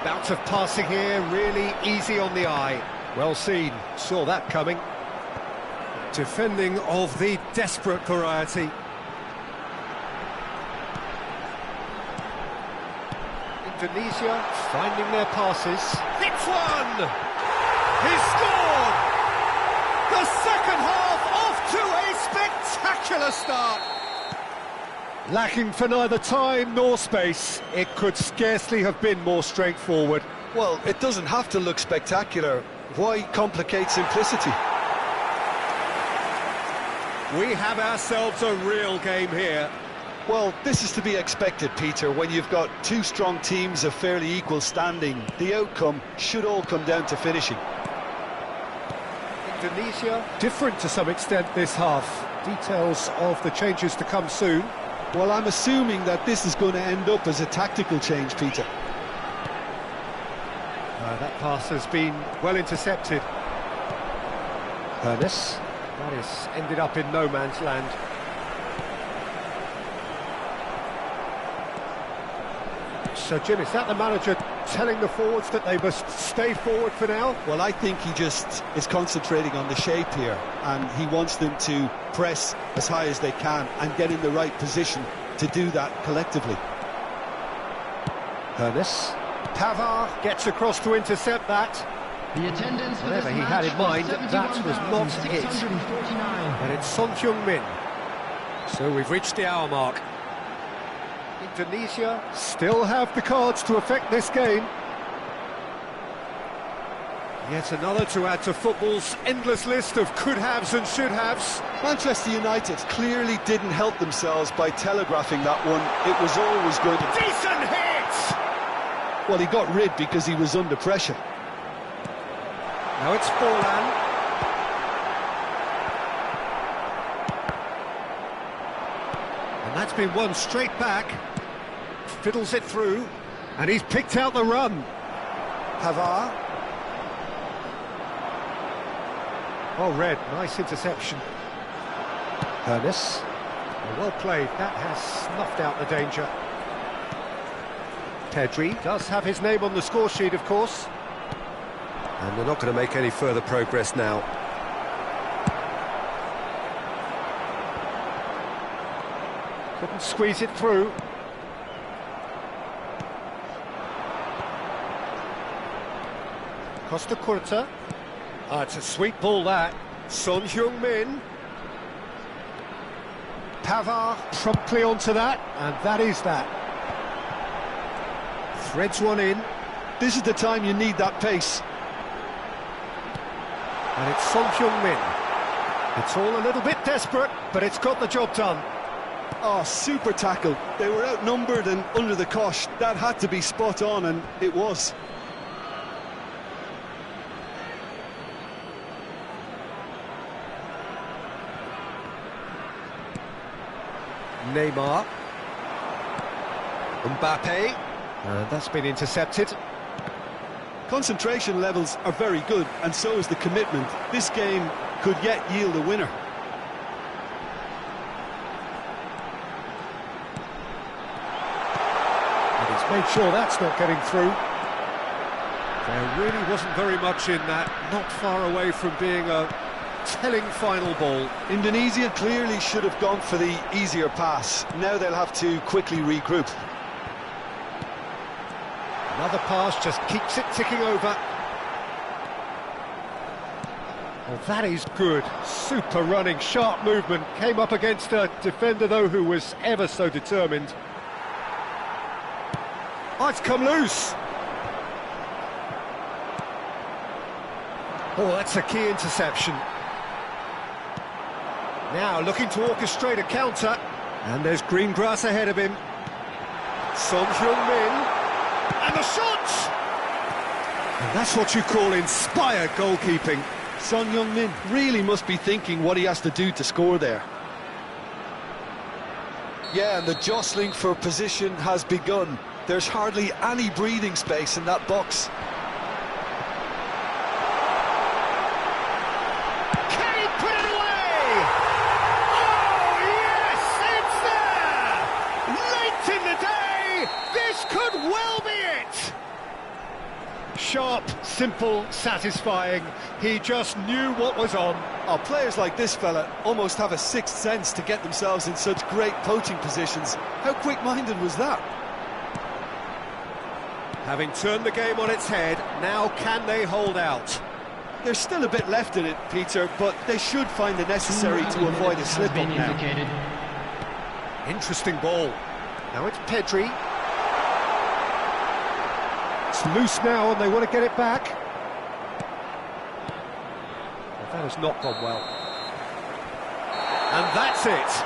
Bout of passing here, really easy on the eye. Well seen, saw that coming. Defending of the desperate variety. Indonesia finding their passes. Hits one! He scored! The second half off to a spectacular start. Lacking for neither time nor space. It could scarcely have been more straightforward. Well, it doesn't have to look spectacular. Why complicate simplicity? We have ourselves a real game here. Well, this is to be expected, Peter. When you've got two strong teams of fairly equal standing, the outcome should all come down to finishing. Indonesia, different to some extent this half. Details of the changes to come soon. Well, I'm assuming that this is going to end up as a tactical change, Peter. That pass has been well intercepted. Ernest. That is ended up in no man's land. So, Jim, is that the manager telling the forwards that they must stay forward for now? Well, I think he just is concentrating on the shape here, and he wants them to press as high as they can and get in the right position to do that collectively. Ernest. Pavard gets across to intercept that. The attendance for whatever this he match had in mind, was that was not it. 71,649. And it's Son Heung-min. So we've reached the hour mark. Indonesia still have the cards to affect this game. Yet another to add to football's endless list of could-haves and should-haves. Manchester United clearly didn't help themselves by telegraphing that one. It was always going to... Decent hit! Well, he got rid because he was under pressure. Now it's Forlan. And that's been won straight back. Fiddles it through, and he's picked out the run. Pavard. Oh, Red, nice interception. Hernes. Well played, that has snuffed out the danger. Pedri does have his name on the score sheet, of course. And they're not going to make any further progress now. Couldn't squeeze it through. Costa Curta. Ah, it's a sweet ball, that. Son Heung-min. Pavard promptly onto that, and that is that. Threads one in. This is the time you need that pace. And it's Son Heung-min. It's all a little bit desperate, but it's got the job done. Oh, super tackle. They were outnumbered and under the cosh. That had to be spot on, and it was. Neymar. Mbappe. And that's been intercepted. Concentration levels are very good, and so is the commitment. This game could yet yield a winner. And he's made sure that's not getting through. There really wasn't very much in that, not far away from being a telling final ball. Indonesia clearly should have gone for the easier pass. Now they'll have to quickly regroup. Another pass just keeps it ticking over. Well, that is good. Super running, sharp movement. Came up against a defender, though, who was ever so determined. Oh, it's come loose. Oh, that's a key interception. Now looking to orchestrate a counter. And there's green grass ahead of him. Son Heung-min. And the shot! And that's what you call inspired goalkeeping. Son Heung-min really must be thinking what he has to do to score there. Yeah, and the jostling for position has begun. There's hardly any breathing space in that box. Can he put it away? Oh, yes, it's there! Late in the day, this could well be it! Sharp, simple, satisfying. He just knew what was on. Oh, players like this fella almost have a sixth sense to get themselves in such great poaching positions. How quick-minded was that? Having turned the game on its head, now can they hold out? There's still a bit left in it, Peter, but they should find the necessary to avoid a slip-up now. Interesting ball. Now it's Pedri. It's loose now and they want to get it back. Well, that has not gone well. And that's it.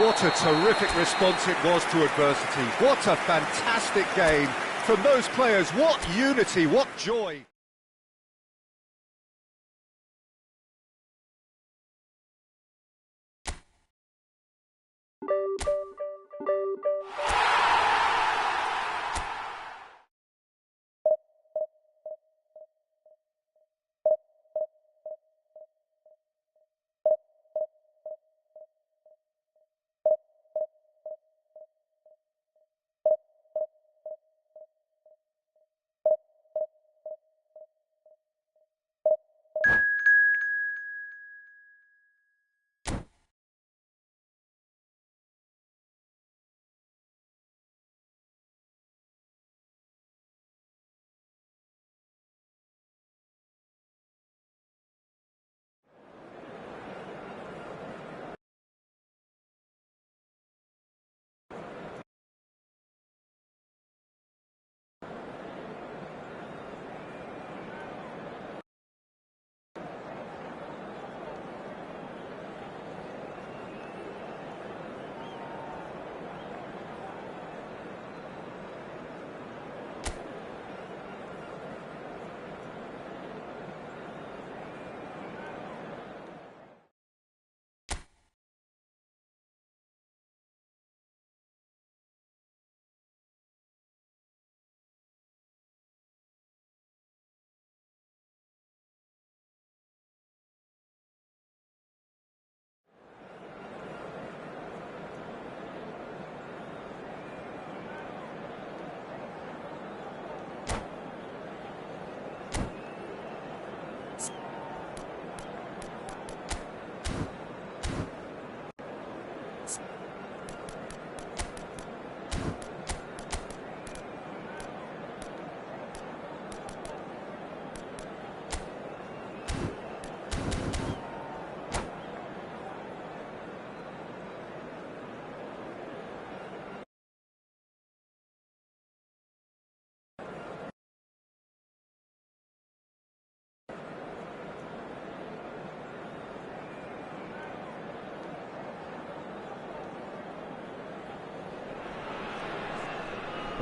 What a terrific response it was to adversity. What a fantastic game from those players. What unity, what joy.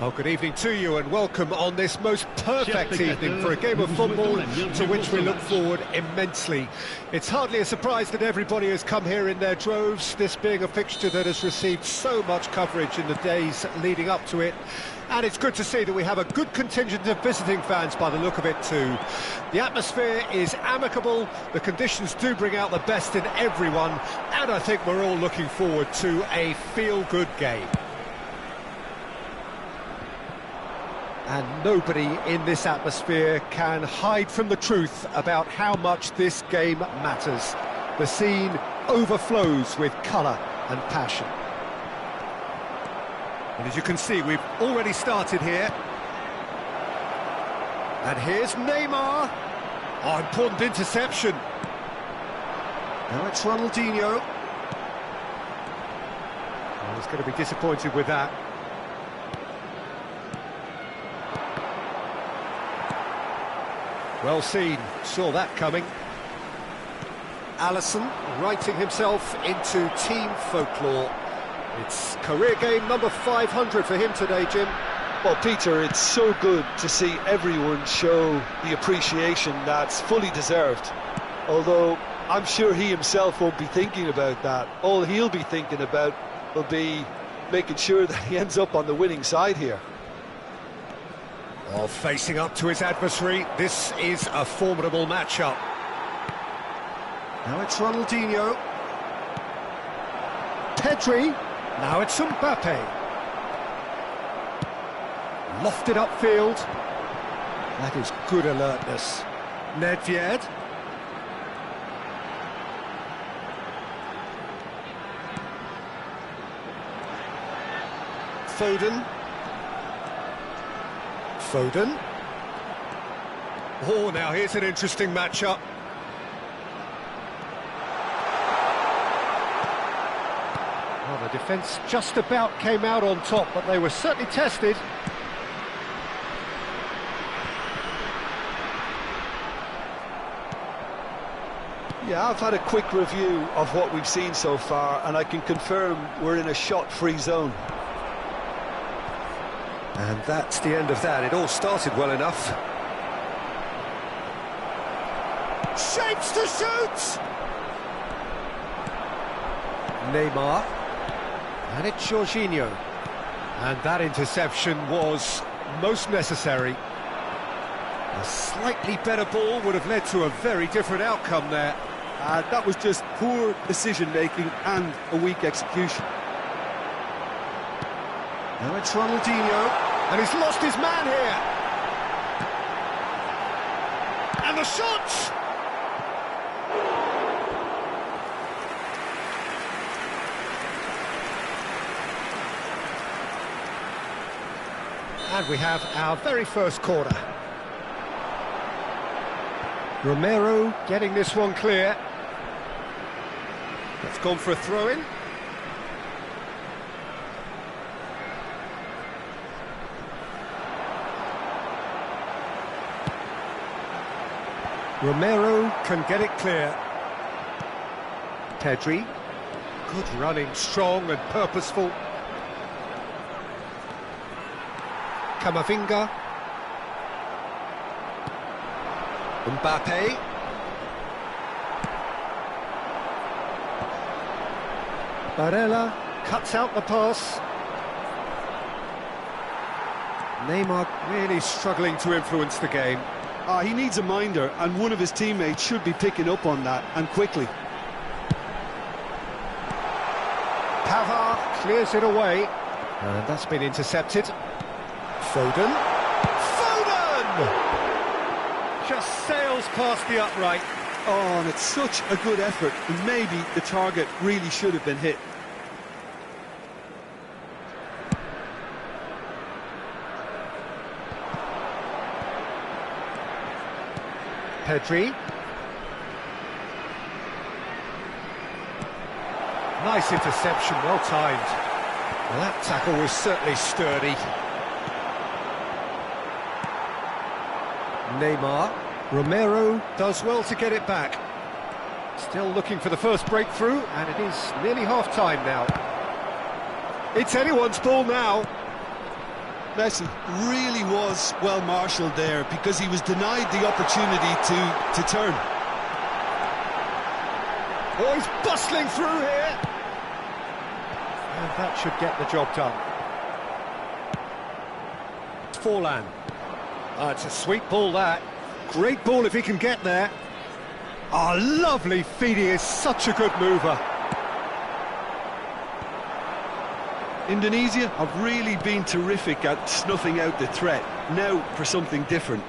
Oh, good evening to you and welcome on this most perfect evening for a game of football to which we look forward immensely. It's hardly a surprise that everybody has come here in their droves, this being a fixture that has received so much coverage in the days leading up to it. And it's good to see that we have a good contingent of visiting fans by the look of it too. The atmosphere is amicable, the conditions do bring out the best in everyone, and I think we're all looking forward to a feel-good game. And nobody in this atmosphere can hide from the truth about how much this game matters. The scene overflows with colour and passion. And as you can see, we've already started here. And here's Neymar. Oh, important interception. Now it's Ronaldinho. Oh, he's going to be disappointed with that. Well seen, saw that coming. Alisson writing himself into team folklore. It's career game number 500 for him today, Jim. Well, Peter, it's so good to see everyone show the appreciation that's fully deserved. Although I'm sure he himself won't be thinking about that. All he'll be thinking about will be making sure that he ends up on the winning side here. Oh, facing up to his adversary, this is a formidable matchup. Now it's Ronaldinho. Pedri. Now it's Mbappe. Lofted upfield. That is good alertness. Nedved. Foden. Foden. Oh, now here's an interesting matchup. Well, the defence just about came out on top, but they were certainly tested. Yeah, I've had a quick review of what we've seen so far, and I can confirm we're in a shot-free zone. And that's the end of that. It all started well enough. Shapes to shoot! Neymar. And it's Jorginho. And that interception was most necessary. A slightly better ball would have led to a very different outcome there. That was just poor decision-making and a weak execution. Now it's Ronaldinho. And he's lost his man here. And the shot! And we have our very first corner. Romero getting this one clear. It's gone for a throw-in. Romero can get it clear. Pedri. Good running, strong and purposeful. Camavinga. Mbappe. Barella cuts out the pass. Neymar really struggling to influence the game. He needs a minder, and one of his teammates should be picking up on that, and quickly. Pavard clears it away. And that's been intercepted. Foden. Foden! Just sails past the upright. Oh, and it's such a good effort, and maybe the target really should have been hit. Pedri. Nice interception, well timed. Well, that tackle was certainly sturdy. Neymar. Romero does well to get it back. Still looking for the first breakthrough, and it is nearly half-time now. It's anyone's ball now. Messi really was well marshalled there because he was denied the opportunity to turn. Oh, he's bustling through here. And that should get the job done. Forlan. Oh, it's a sweet ball, that. Great ball if he can get there. Oh, lovely feed. He is such a good mover. Indonesia have really been terrific at snuffing out the threat. Now for something different.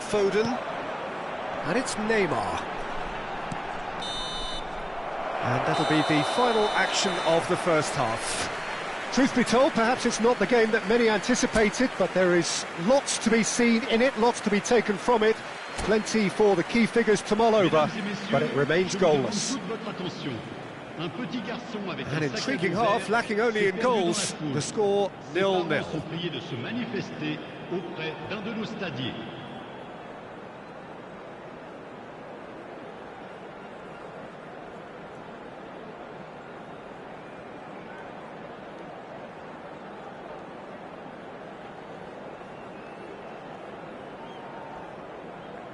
Foden. And it's Neymar. And that'll be the final action of the first half. Truth be told, perhaps it's not the game that many anticipated, but there is lots to be seen in it, lots to be taken from it. Plenty for the key figures to mull over, but it remains goalless. An intriguing half, lacking only in goals. The score 0-0.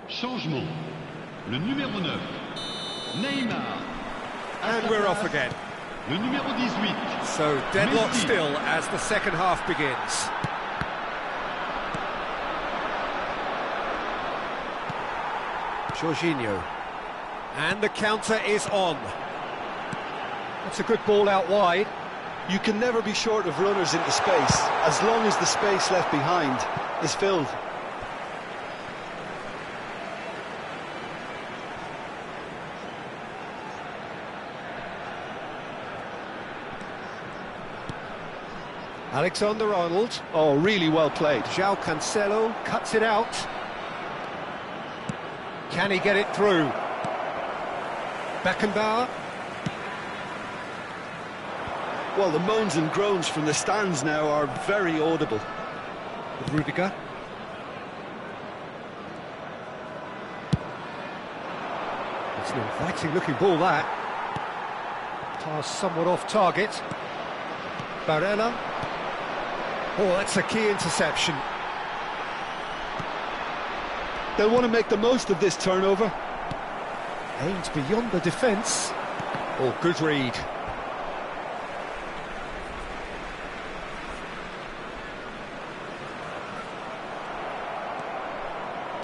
Changement. Le numéro 9, Neymar. And we're off again. Le numéro 18. So deadlock still as the second half begins. Jorginho. And the counter is on. That's a good ball out wide. You can never be short of runners into space, as long as the space left behind is filled. Alexander-Arnold. Oh, really well played. João Cancelo cuts it out. Can he get it through? Beckenbauer. Well, the moans and groans from the stands now are very audible. Rudiger. It's an inviting looking ball, that. Pass somewhat off target. Barella. Oh, that's a key interception. They'll want to make the most of this turnover. Aimed beyond the defence. Oh, good read.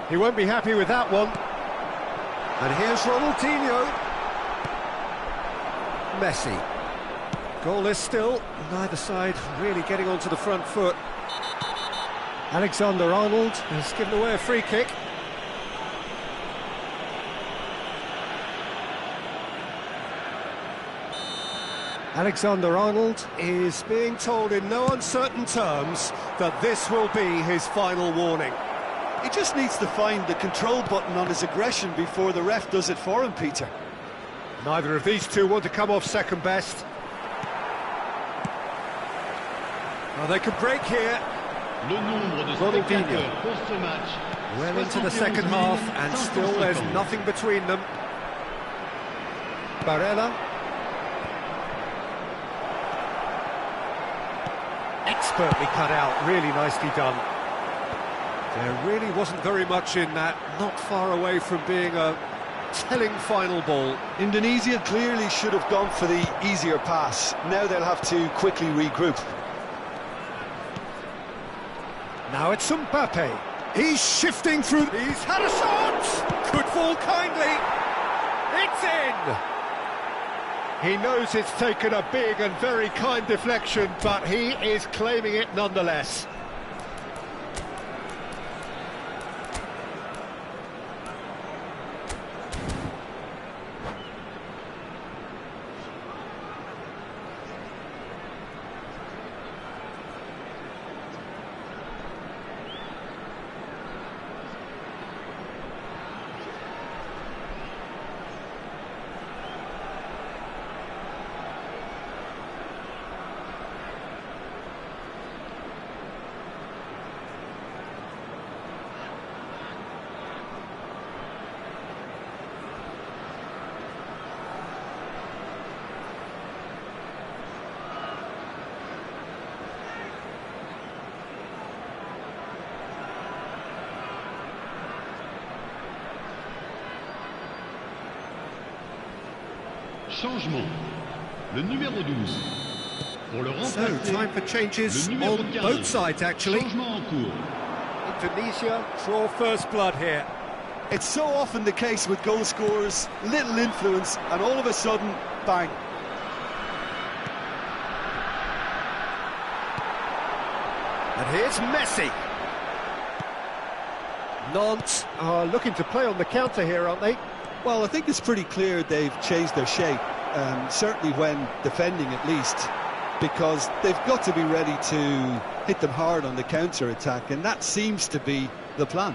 He won't be happy with that one. And here's Ronaldinho. Messi. Goalless still, neither side really getting onto the front foot. Alexander-Arnold has given away a free kick. Alexander-Arnold is being told in no uncertain terms that this will be his final warning. He just needs to find the control button on his aggression before the ref does it for him, Peter. Neither of these two want to come off second best. Well, they could break here. Ronaldinho. Well into the second half, and still there's nothing between them. Barella. Expertly cut out, really nicely done. There really wasn't very much in that, not far away from being a telling final ball. Indonesia clearly should have gone for the easier pass. Now they'll have to quickly regroup. Now it's Mbappe. He's shifting through. He's had a shot! Could fall kindly. It's in! He knows it's taken a big and very kind deflection, but he is claiming it nonetheless. Changement. Le numéro 12. Pour le So, remplacer, time for changes le numéro on 15. both sides, actually. Changement en cours. Indonesia draw first blood here. It's so often the case with goal scorers, little influence, and all of a sudden, bang. And here's Messi. Nantes are looking to play on the counter here, aren't they? Well, I think it's pretty clear they've changed their shape, certainly when defending at least, because they've got to be ready to hit them hard on the counter-attack, and that seems to be the plan.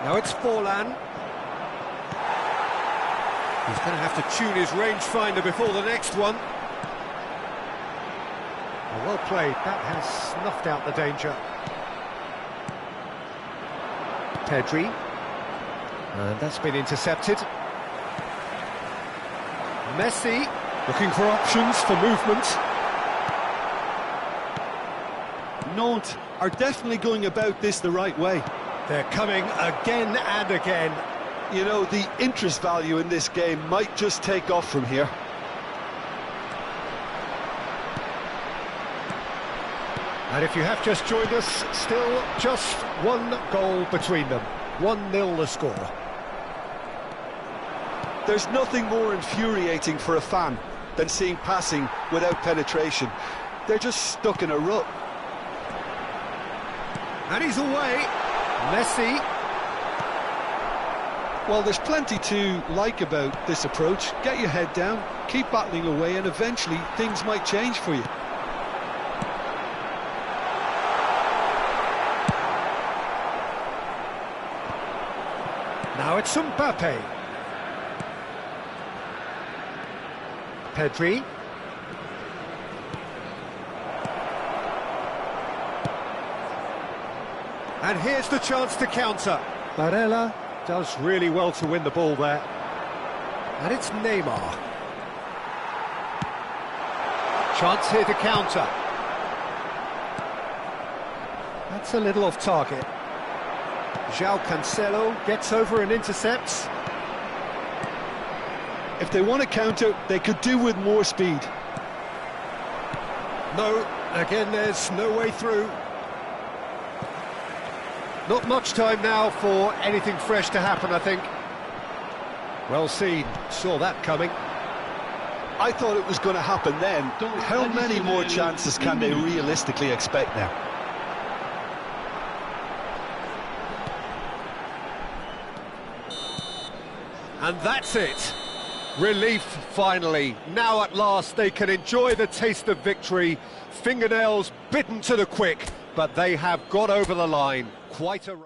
Now it's Forlan. He's going to have to tune his rangefinder before the next one. Well played, that has snuffed out the danger. Pedri. And that's been intercepted. Messi, looking for options for movement. Nantes are definitely going about this the right way. They're coming again and again. You know, the interest value in this game might just take off from here. And if you have just joined us, still just one goal between them. 1-0 the score. There's nothing more infuriating for a fan than seeing passing without penetration. They're just stuck in a rut. And he's away. Messi. Well, there's plenty to like about this approach. Get your head down, keep battling away, and eventually things might change for you. Now it's Mbappe. Pedri. And here's the chance to counter. Barella does really well to win the ball there. And it's Neymar. Chance here to counter. That's a little off target. João Cancelo gets over and intercepts. If they want to counter, they could do with more speed. No, again there's no way through. Not much time now for anything fresh to happen, I think. Well seen, saw that coming. I thought it was going to happen then. How many more chances can they realistically expect now? And that's it. Relief, finally. Now at last they can enjoy the taste of victory. Fingernails bitten to the quick, but they have got over the line. Quite a...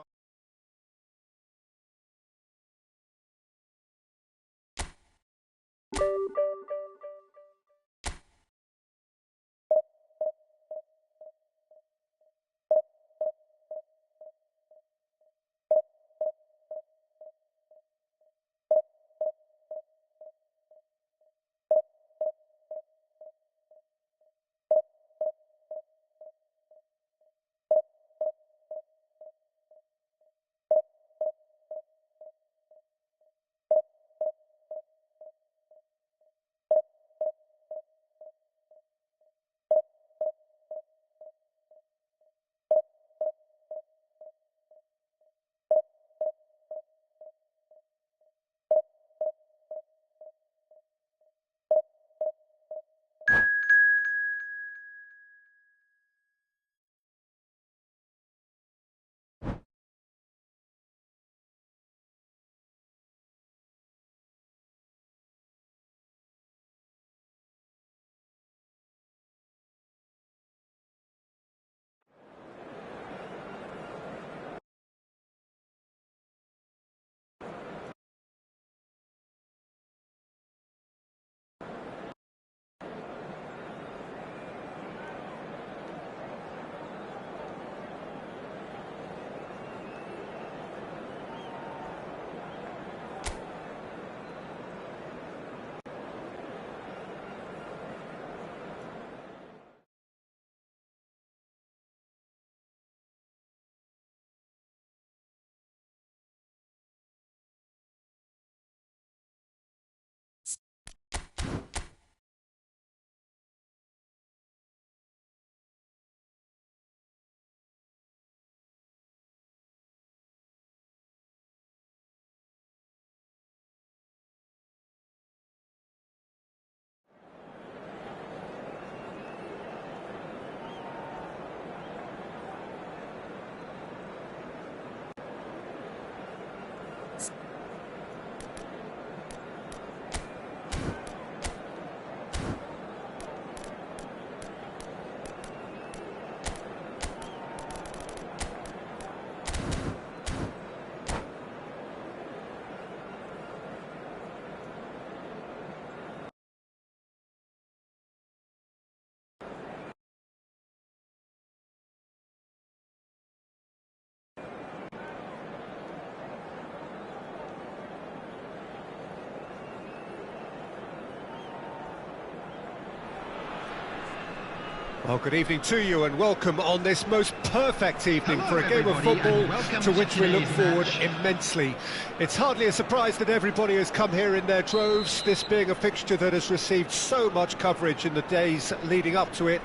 Well, good evening to you and welcome on this most perfect evening for a game of football to which we look forward immensely. It's hardly a surprise that everybody has come here in their droves, this being a fixture that has received so much coverage in the days leading up to it.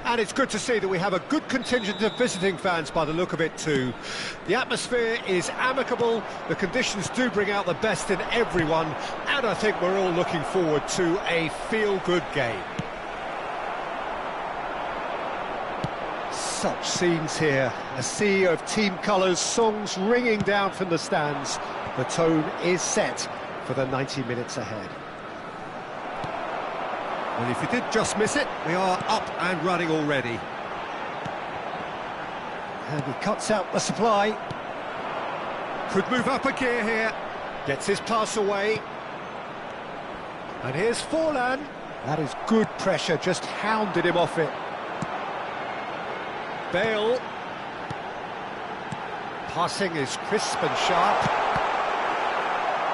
And it's good to see that we have a good contingent of visiting fans by the look of it too. The atmosphere is amicable, the conditions do bring out the best in everyone, and I think we're all looking forward to a feel-good game. Such scenes here, a sea of team colours, songs ringing down from the stands. The tone is set for the 90 minutes ahead. And if you did just miss it, we are up and running already. And he cuts out the supply. Could move up a gear here. Gets his pass away. And here's Forlan. That is good pressure, just hounded him off it. Bale. Passing is crisp and sharp.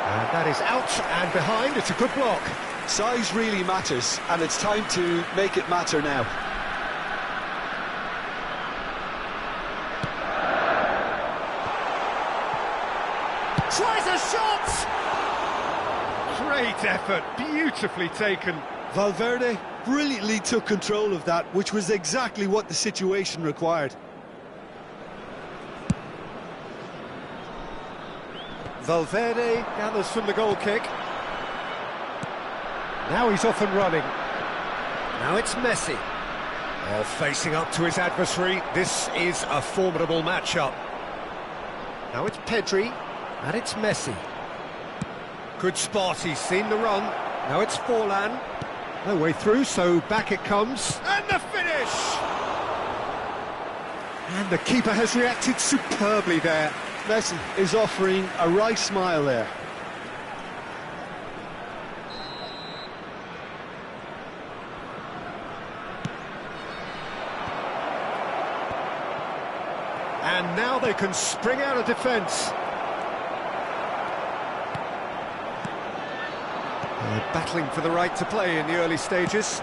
And that is out and behind. It's a good block. Size really matters, and it's time to make it matter now. Tries a shot! Great effort, beautifully taken. Valverde brilliantly took control of that, which was exactly what the situation required. Valverde gathers from the goal kick. Now he's off and running. Now it's Messi. Oh, facing up to his adversary. This is a formidable matchup. Now it's Pedri, and it's Messi. Good spot, he's seen the run. Now it's Forlan. No way through, so back it comes. And the finish! And the keeper has reacted superbly there. Messi is offering a wry smile there. And now they can spring out of defence. They're battling for the right to play in the early stages.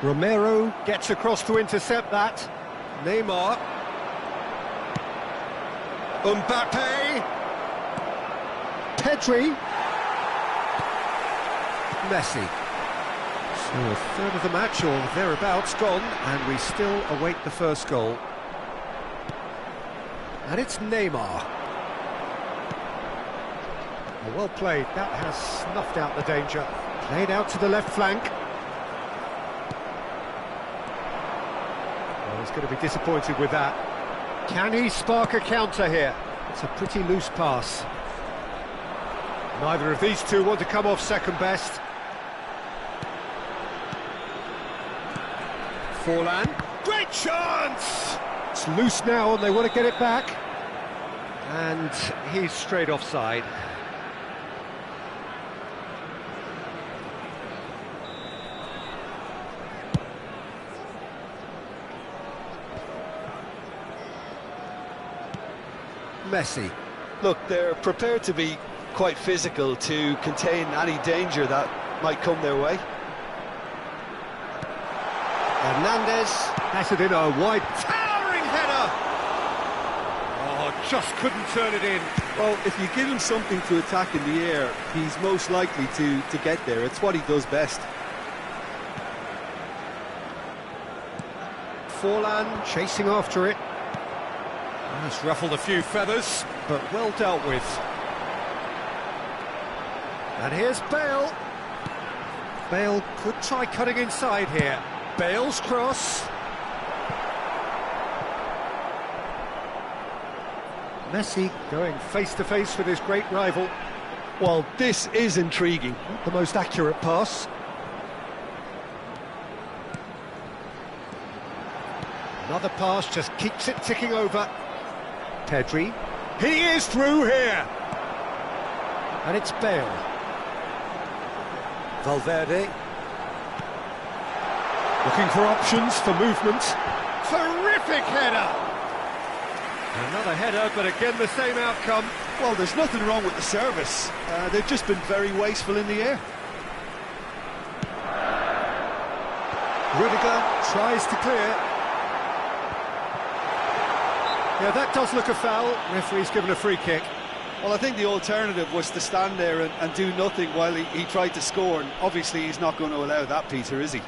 Romero gets across to intercept that. Neymar. Mbappe. Pedri. Messi. So a third of the match or thereabouts gone, and we still await the first goal. And it's Neymar. Well played, that has snuffed out the danger. Played out to the left flank. Well, he's going to be disappointed with that. Can he spark a counter here? It's a pretty loose pass. Neither of these two want to come off second best. Forlan. Great chance! It's loose now and they want to get it back. And he's straight offside. Messi. Look, they're prepared to be quite physical to contain any danger that might come their way. Hernandez has it in a wide, towering header! Oh, just couldn't turn it in. Well, if you give him something to attack in the air, he's most likely to get there. It's what he does best. Forlan chasing after it. It's ruffled a few feathers, but well dealt with. And here's Bale. Bale could try cutting inside here. Bale's cross. Messi going face-to-face with his great rival. Well, this is intriguing. Not the most accurate pass. Another pass just keeps it ticking over. Pedri. He is through here! And it's Bale. Valverde. Looking for options for movement. Terrific header! Another header, but again the same outcome. Well, there's nothing wrong with the service. They've just been very wasteful in the air. Rudiger tries to clear. Yeah, that does look a foul. Referee's given a free kick. Well, I think the alternative was to stand there and do nothing while he tried to score, and obviously he's not going to allow that, Peter, is he?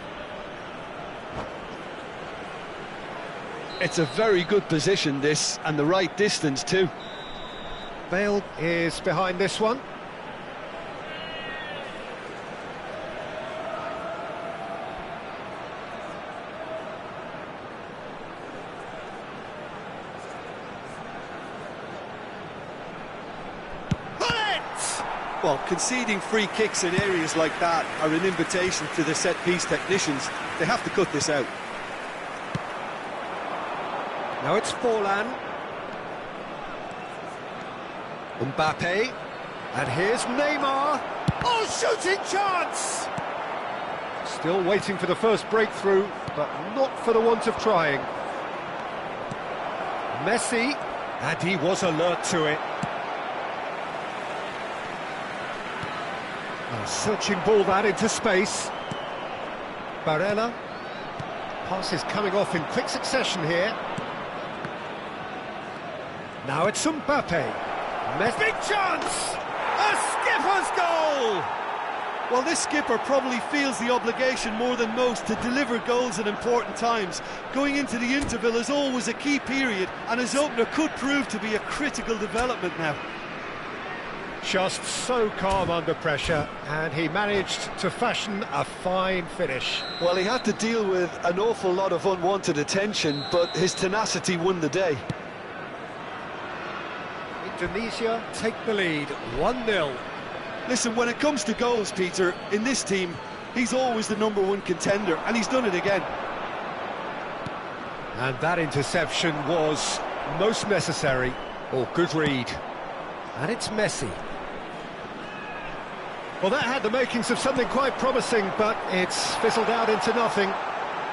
It's a very good position, this, and the right distance too. Bale is behind this one. Well, conceding free kicks in areas like that are an invitation to the set-piece technicians. They have to cut this out. Now it's Forlan. Mbappe. And here's Neymar. Oh, shooting chance! Still waiting for the first breakthrough, but not for the want of trying. Messi. And he was alert to it. A searching ball that into space. Barella. Passes coming off in quick succession here. Now it's Mbappe. Big chance! A skipper's goal! Well, this skipper probably feels the obligation more than most to deliver goals at important times. Going into the interval is always a key period, and his opener could prove to be a critical development now. Just so calm under pressure, and he managed to fashion a fine finish. Well, he had to deal with an awful lot of unwanted attention, but his tenacity won the day. Indonesia take the lead, 1-0. Listen, when it comes to goals, Peter, in this team, he's always the #1 contender, and he's done it again. And that interception was most necessary. Oh, good read. And it's Messi. Well, that had the makings of something quite promising, but it's fizzled out into nothing.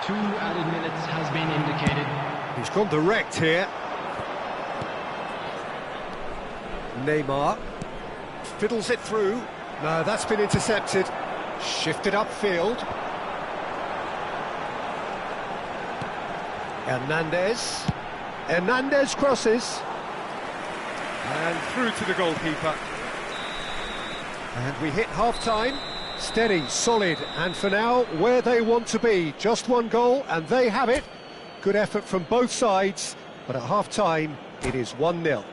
2 added minutes has been indicated. He's gone direct here. Neymar fiddles it through. No, that's been intercepted. Shifted upfield. Hernandez crosses. And through to the goalkeeper. And we hit half-time. Steady, solid, and for now, where they want to be. Just one goal, and they have it. Good effort from both sides, but at half-time, it is 1-0.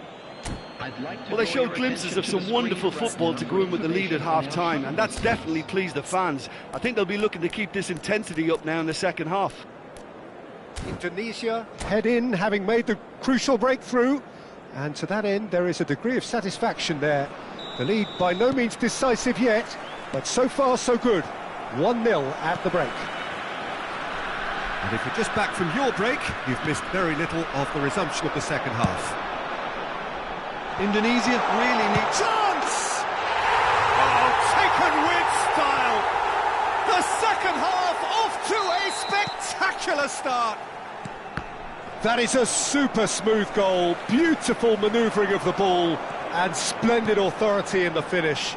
Well, they showed glimpses of some wonderful football to go in with the lead at half-time, and that's definitely pleased the fans. I think they'll be looking to keep this intensity up now in the second half. Indonesia head in, having made the crucial breakthrough, and to that end, there is a degree of satisfaction there. The lead by no means decisive yet, but so far so good. 1-0 at the break. And if you're just back from your break, you've missed very little of the resumption of the second half. Indonesia really needs... Chance! Oh, taken with style! The second half off to a spectacular start! That is a super smooth goal, beautiful manoeuvring of the ball, and splendid authority in the finish.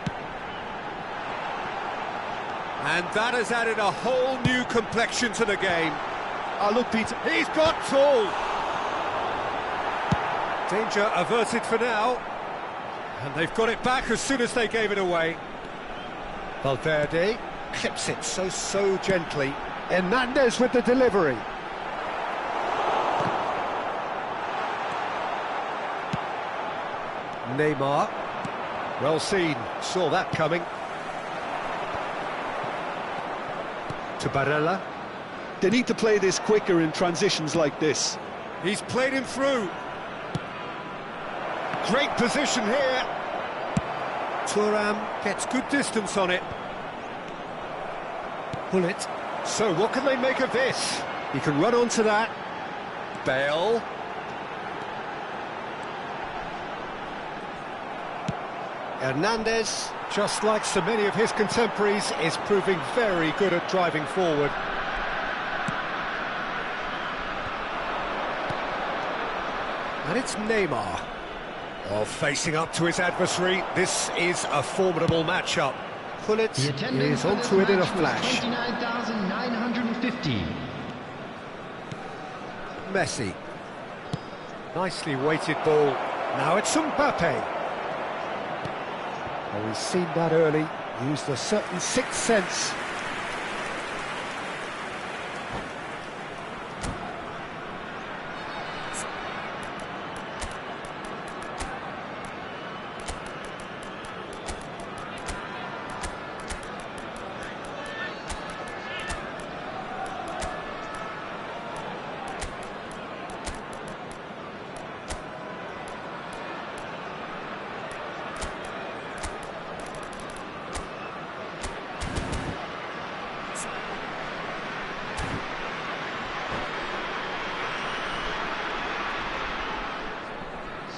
And that has added a whole new complexion to the game. Oh, look, Peter, he's got tall! Danger averted for now. And they've got it back as soon as they gave it away. Valverde clips it so gently. Hernandez with the delivery. Neymar. Well seen, saw that coming. To Barella. They need to play this quicker in transitions like this. He's played him through. Great position here. Thuram gets good distance on it. Bullet. So what can they make of this? He can run onto that. Bale. Hernandez, just like so many of his contemporaries, is proving very good at driving forward. And it's Neymar. Oh, facing up to his adversary, this is a formidable matchup. Gullit The attendance is for this onto it in a match was flash. 29,950. Messi. Nicely weighted ball. Now it's Mbappe. Oh, we've seen that early. Used a certain sixth sense.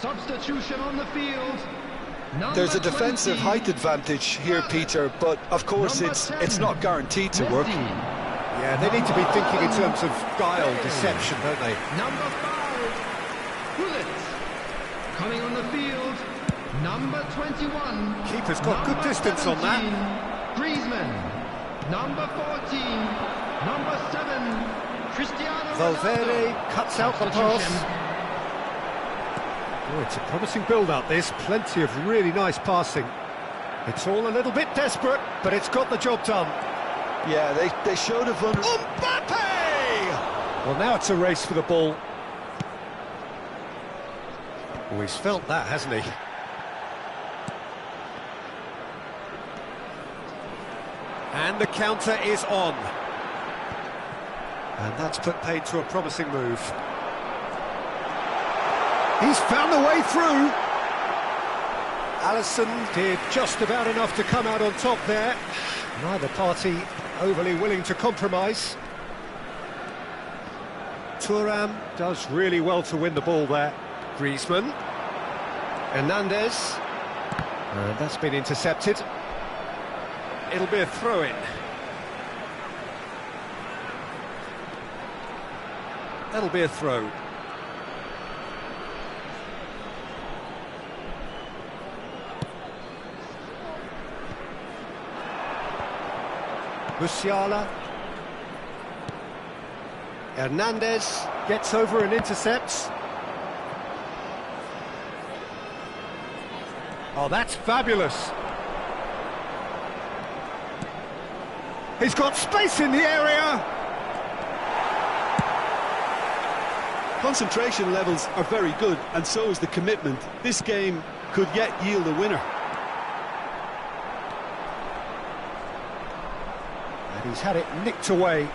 Substitution on the field. There's a defensive height advantage here, Peter, but of course it's not guaranteed to work. Yeah, they need to be thinking in terms of guile, deception, don't they? Number 5, Gullit. Coming on the field, number 21. Keeper's got good distance on that. Griezmann. Number 14, number 7, Cristiano Valverde Ronaldo. cuts out the pass. Oh, it's a promising build-up, this. Plenty of really nice passing. It's all a little bit desperate, but it's got the job done. Yeah, they showed a vulnerable... Mbappe! Well, now it's a race for the ball. Oh, he's felt that, hasn't he? And the counter is on. And that's put paid to a promising move. He's found the way through. Alisson did just about enough to come out on top there. Neither party overly willing to compromise. Thuram does really well to win the ball there. Griezmann. Hernandez. And that's been intercepted. It'll be a throw-in. That'll be a throw. Musiala. Hernandez gets over and intercepts. Oh, that's fabulous. He's got space in the area. Concentration levels are very good, and so is the commitment. This game could yet yield a winner. And he's had it nicked away.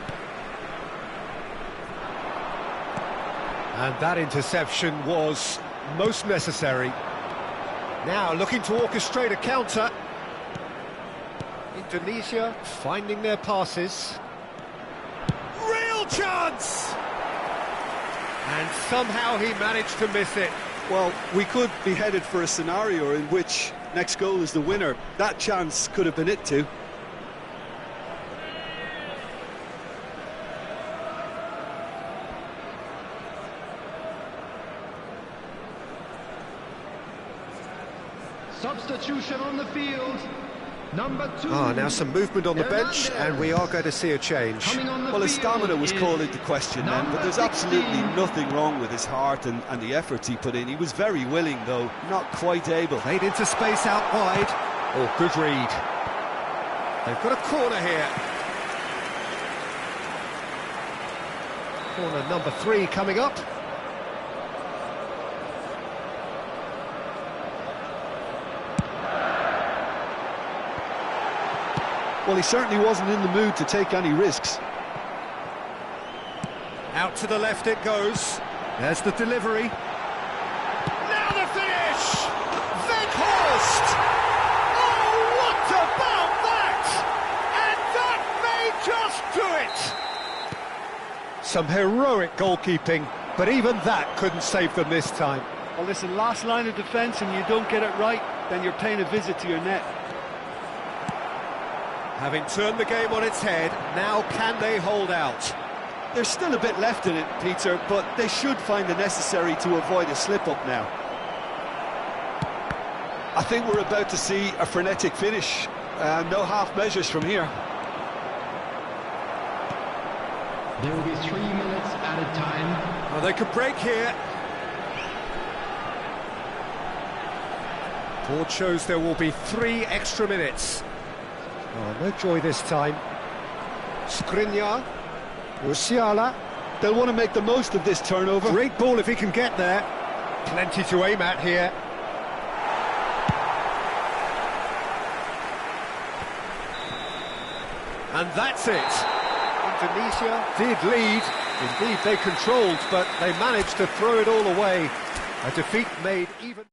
And that interception was most necessary. Now looking to orchestrate a counter. Indonesia finding their passes. Real chance! And somehow he managed to miss it. Well, we could be headed for a scenario in which next goal is the winner. That chance could have been it too. Substitution on the field. Number 2. Now some movement on the bench, and we are going to see a change. Well, his stamina was called into question then, but there's absolutely nothing wrong with his heart and the efforts he put in. He was very willing, though, not quite able. Played into space out wide. Oh, good read. They've got a corner here. Corner number 3 coming up. Well, he certainly wasn't in the mood to take any risks. Out to the left it goes. There's the delivery. Now the finish! Weghorst! Oh, what about that? And that may just do it! Some heroic goalkeeping, but even that couldn't save them this time. Well, listen, last line of defence and you don't get it right, then you're paying a visit to your net. Having turned the game on its head, now can they hold out? There's still a bit left in it, Peter, but they should find the necessary to avoid a slip-up now. I think we're about to see a frenetic finish. No half measures from here. There will be 3 minutes added time. Well, they could break here. Board shows there will be 3 extra minutes. Oh, no joy this time. Skriniar, Musiala. They'll want to make the most of this turnover. Great ball if he can get there. Plenty to aim at here. And that's it. Indonesia did lead. Indeed, they controlled, but they managed to throw it all away. A defeat made even...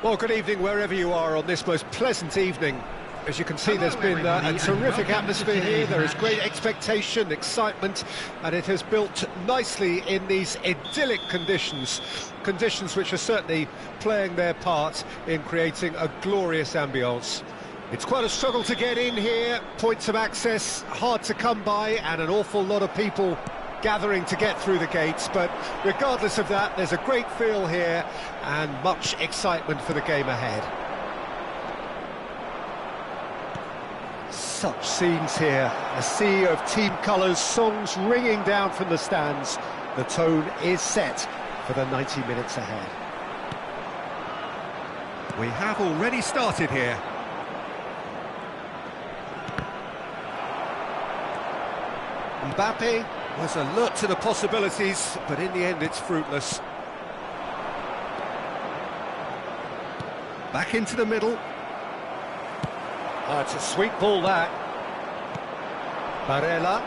Well, good evening wherever you are on this most pleasant evening. As you can see, there's been a terrific atmosphere here. There is great expectation, excitement, and it has built nicely in these idyllic conditions. Conditions which are certainly playing their part in creating a glorious ambience. It's quite a struggle to get in here, points of access hard to come by, and an awful lot of people gathering to get through the gates, but regardless of that, there's a great feel here and much excitement for the game ahead. Such scenes here, a sea of team colours, songs ringing down from the stands. The tone is set for the 90 minutes ahead. We have already started here. Mbappe was alert to the possibilities, but in the end it's fruitless. Back into the middle. It's a sweet ball, that. Barella.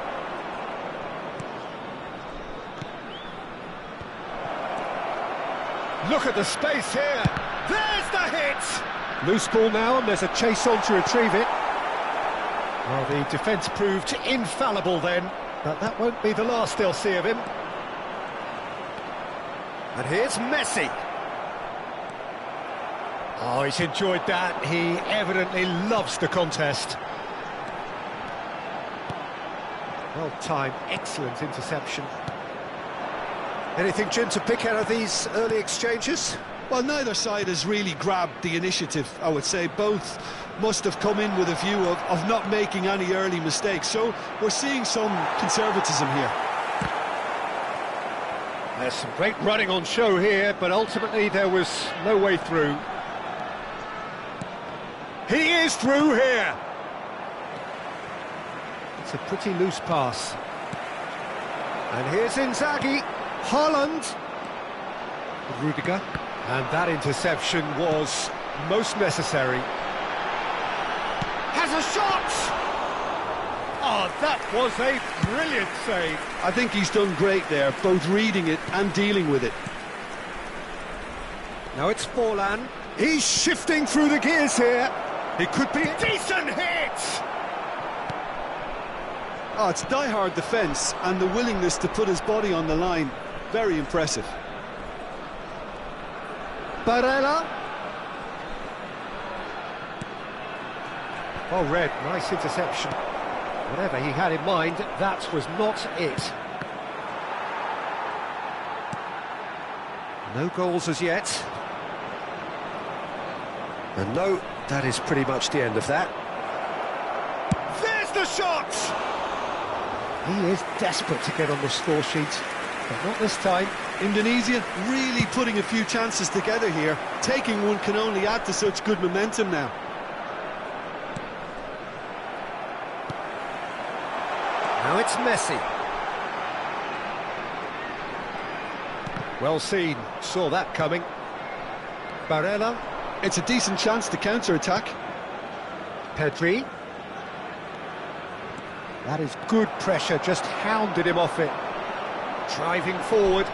Look at the space here. There's the hit! Loose ball now, and there's a chase on to retrieve it. Well, the defence proved infallible then. But that won't be the last they'll see of him. And here's Messi. Oh, he's enjoyed that. He evidently loves the contest. Well timed, excellent interception. Anything, Jim, to pick out of these early exchanges? Well, neither side has really grabbed the initiative, I would say. Both must have come in with a view of not making any early mistakes. So we're seeing some conservatism here. There's some great running on show here, but ultimately there was no way through. He is through here! It's a pretty loose pass. And here's Inzaghi, Haaland, Rudiger, and that interception was most necessary. Has a shot! Oh, that was a brilliant save. I think he's done great there, both reading it and dealing with it. Now it's Forlan. He's shifting through the gears here. It could be a decent hit! Oh, it's die-hard defence and the willingness to put his body on the line. Very impressive. Barella. Oh, Red, nice interception. Whatever he had in mind, that was not it. No goals as yet. And no, that is pretty much the end of that. There's the shot! He is desperate to get on the score sheet, but not this time. Indonesia really putting a few chances together here. Taking one can only add to such good momentum now. Now it's Messi. Well seen, saw that coming. Barella. It's a decent chance to counter-attack. Pedri. That is good pressure, just hounded him off it. Driving forward.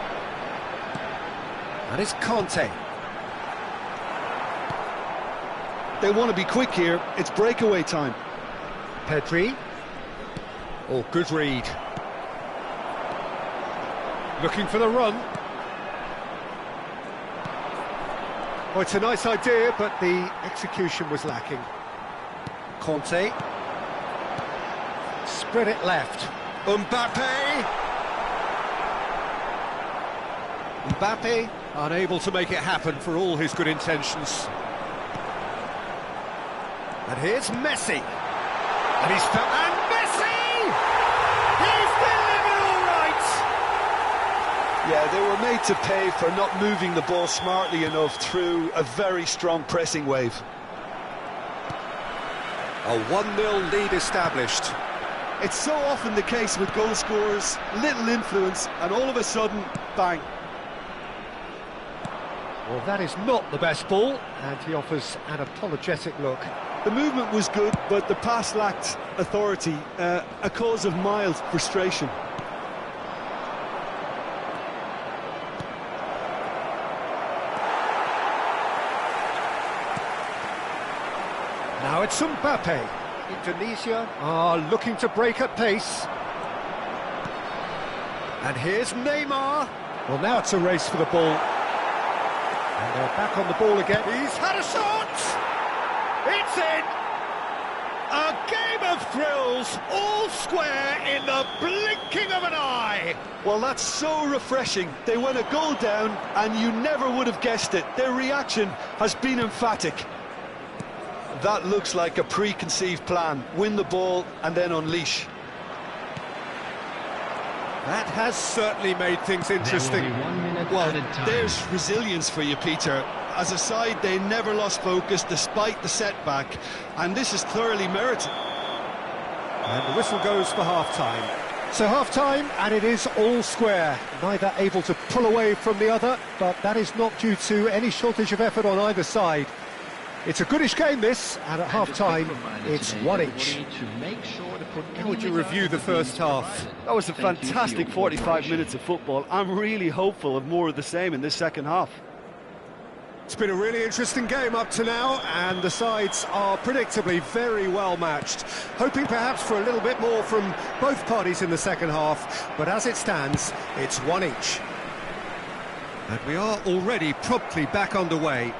And it's Conte. They want to be quick here, it's breakaway time. Pedri. Oh, good read. Looking for the run. Oh, it's a nice idea, but the execution was lacking. Conte. Spread it left. Mbappe. Mbappe, unable to make it happen for all his good intentions. And here's Messi. And he's... And Messi! He's delivered all right! Yeah, they were made to pay for not moving the ball smartly enough through a very strong pressing wave. A 1-0 lead established. It's so often the case with goal scorers, little influence, and all of a sudden, bang. Well, that is not the best ball, and he offers an apologetic look. The movement was good, but the pass lacked authority, a cause of mild frustration. Now it's Mbappe. Indonesia are looking to break at pace. And here's Neymar. Well, now it's a race for the ball. And they're back on the ball again. He's had a shot! It's in! A game of thrills, all square in the blinking of an eye! Well, that's so refreshing. They went a goal down, and you never would have guessed it. Their reaction has been emphatic. That looks like a preconceived plan. Win the ball and then unleash. That has certainly made things interesting. Well, there's resilience for you, Peter. As a side, they never lost focus despite the setback, and this is thoroughly merited. And the whistle goes for half-time. So half-time, and it is all square. Neither able to pull away from the other, but that is not due to any shortage of effort on either side. It's a goodish game, this, and at half-time, it's one each. How would you review the first half? That was a fantastic 45 minutes of football. I'm really hopeful of more of the same in this second half. It's been a really interesting game up to now, and the sides are predictably very well matched. Hoping perhaps for a little bit more from both parties in the second half, but as it stands, it's one each. And we are already promptly back underway.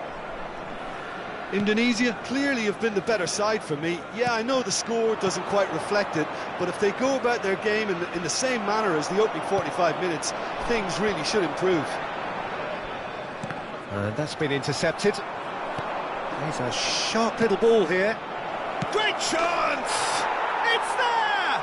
Indonesia clearly have been the better side for me. Yeah, I know the score doesn't quite reflect it, but if they go about their game in the same manner as the opening 45 minutes, things really should improve. And that's been intercepted. There's a sharp little ball here. Great chance! It's there!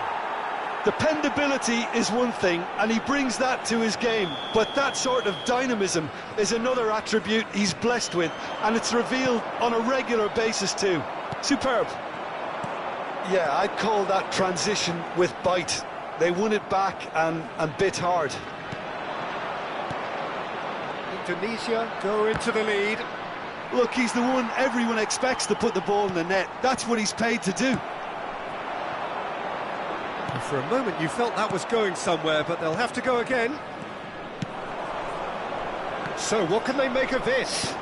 Dependability is one thing, and he brings that to his game, but that sort of dynamism is another attribute he's blessed with, and it's revealed on a regular basis too. Superb. Yeah, I'd call that transition with bite. They won it back and bit hard. Indonesia go into the lead. Look, he's the one everyone expects to put the ball in the net. That's what he's paid to do. And for a moment you felt that was going somewhere, but they'll have to go again. So what can they make of this?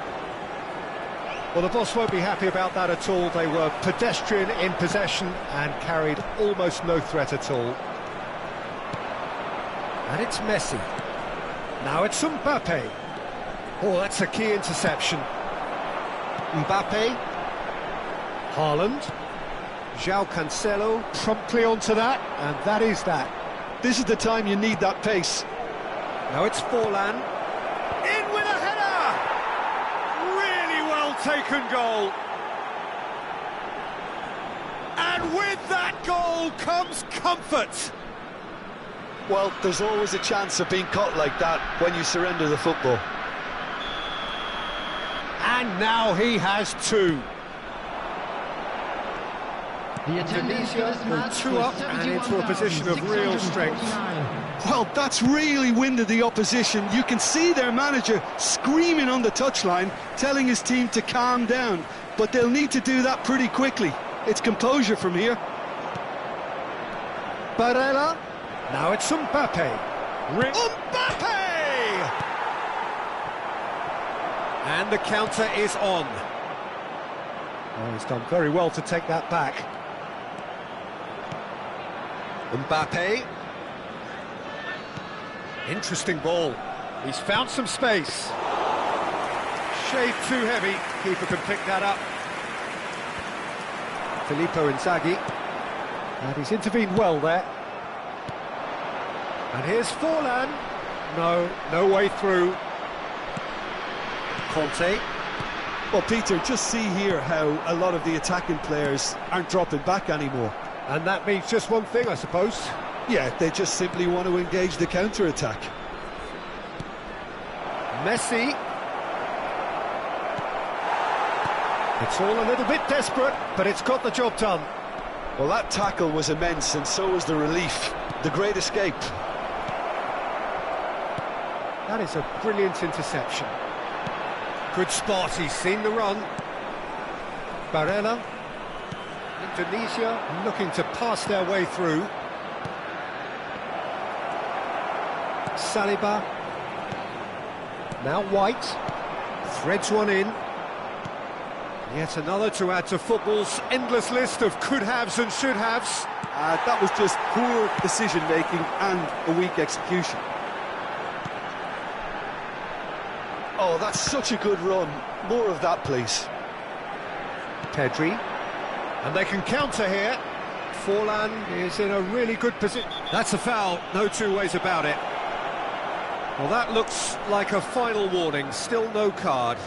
Well, the boss won't be happy about that at all. They were pedestrian in possession and carried almost no threat at all. And it's Messi. Now it's Mbappe. Oh, that's a key interception. Mbappe. Haaland. João Cancelo promptly onto that, and that is that. This is the time you need that pace. Now it's Forlan. In with a header! Really well taken goal. And with that goal comes comfort. Well, there's always a chance of being caught like that when you surrender the football. And now he has two. The attendance for this Go match two was up and into a position of real strength. 71,649. Well, that's really winded the opposition. You can see their manager screaming on the touchline, telling his team to calm down. But they'll need to do that pretty quickly. It's composure from here. Barella. Now it's Mbappe. Mbappe! And the counter is on. Oh, he's done very well to take that back. Mbappe. Interesting ball. He's found some space. Shade too heavy. Keeper can pick that up. Filippo Inzaghi. And he's intervened well there. And here's Forlan. No way through. Conte. Well, Peter, just see here how a lot of the attacking players aren't dropping back anymore. And that means just one thing, I suppose. Yeah, they just simply want to engage the counter-attack. Messi. It's all a little bit desperate, but it's got the job done. Well, that tackle was immense, and so was the relief. The great escape. That is a brilliant interception. Good spot, he's seen the run. Barella. Indonesia looking to pass their way through. Saliba. Now White. Threads one in. Yet another to add to football's endless list of could-haves and should-haves. That was just poor decision-making and a weak execution. Oh, that's such a good run. More of that, please. Pedri. And they can counter here. Forlan is in a really good position. That's a foul, no two ways about it. Well, that looks like a final warning, still no card.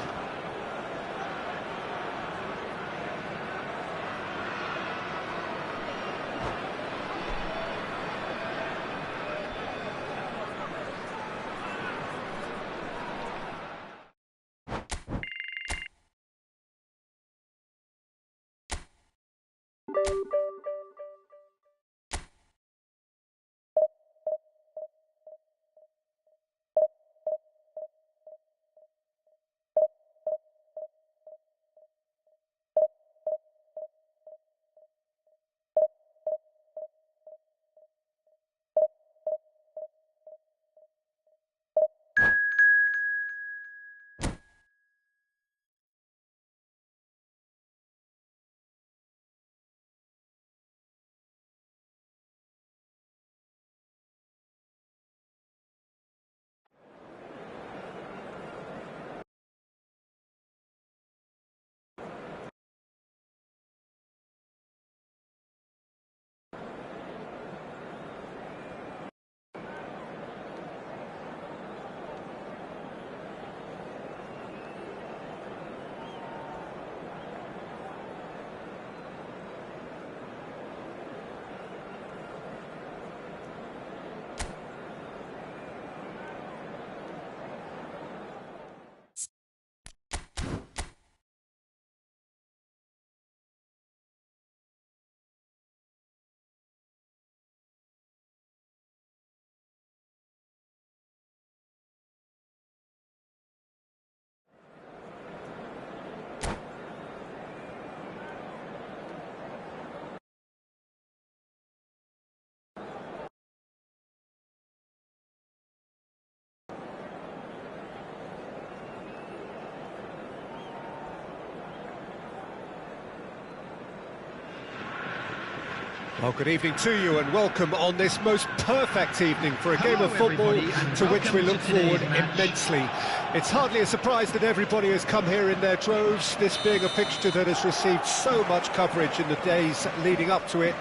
Well, good evening to you and welcome on this most perfect evening for a game of football to which we look forward immensely. It's hardly a surprise that everybody has come here in their droves, this being a fixture that has received so much coverage in the days leading up to it.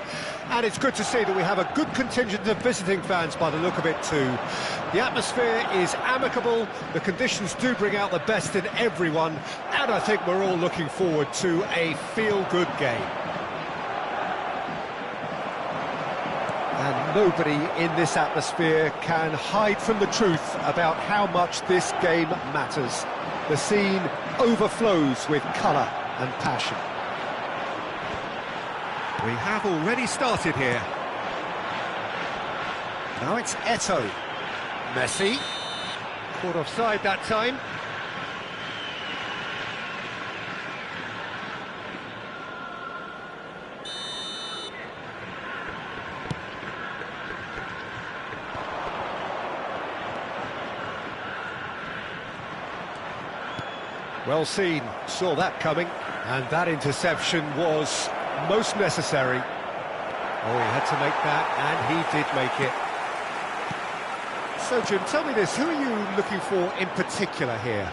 And it's good to see that we have a good contingent of visiting fans by the look of it too. The atmosphere is amicable, the conditions do bring out the best in everyone, and I think we're all looking forward to a feel-good game. And nobody in this atmosphere can hide from the truth about how much this game matters. The scene overflows with colour and passion. We have already started here. Now it's Eto'o. Messi. Caught offside that time. Well seen, saw that coming, and that interception was most necessary. Oh, he had to make that, and he did make it. So, Jim, tell me this, who are you looking for in particular here?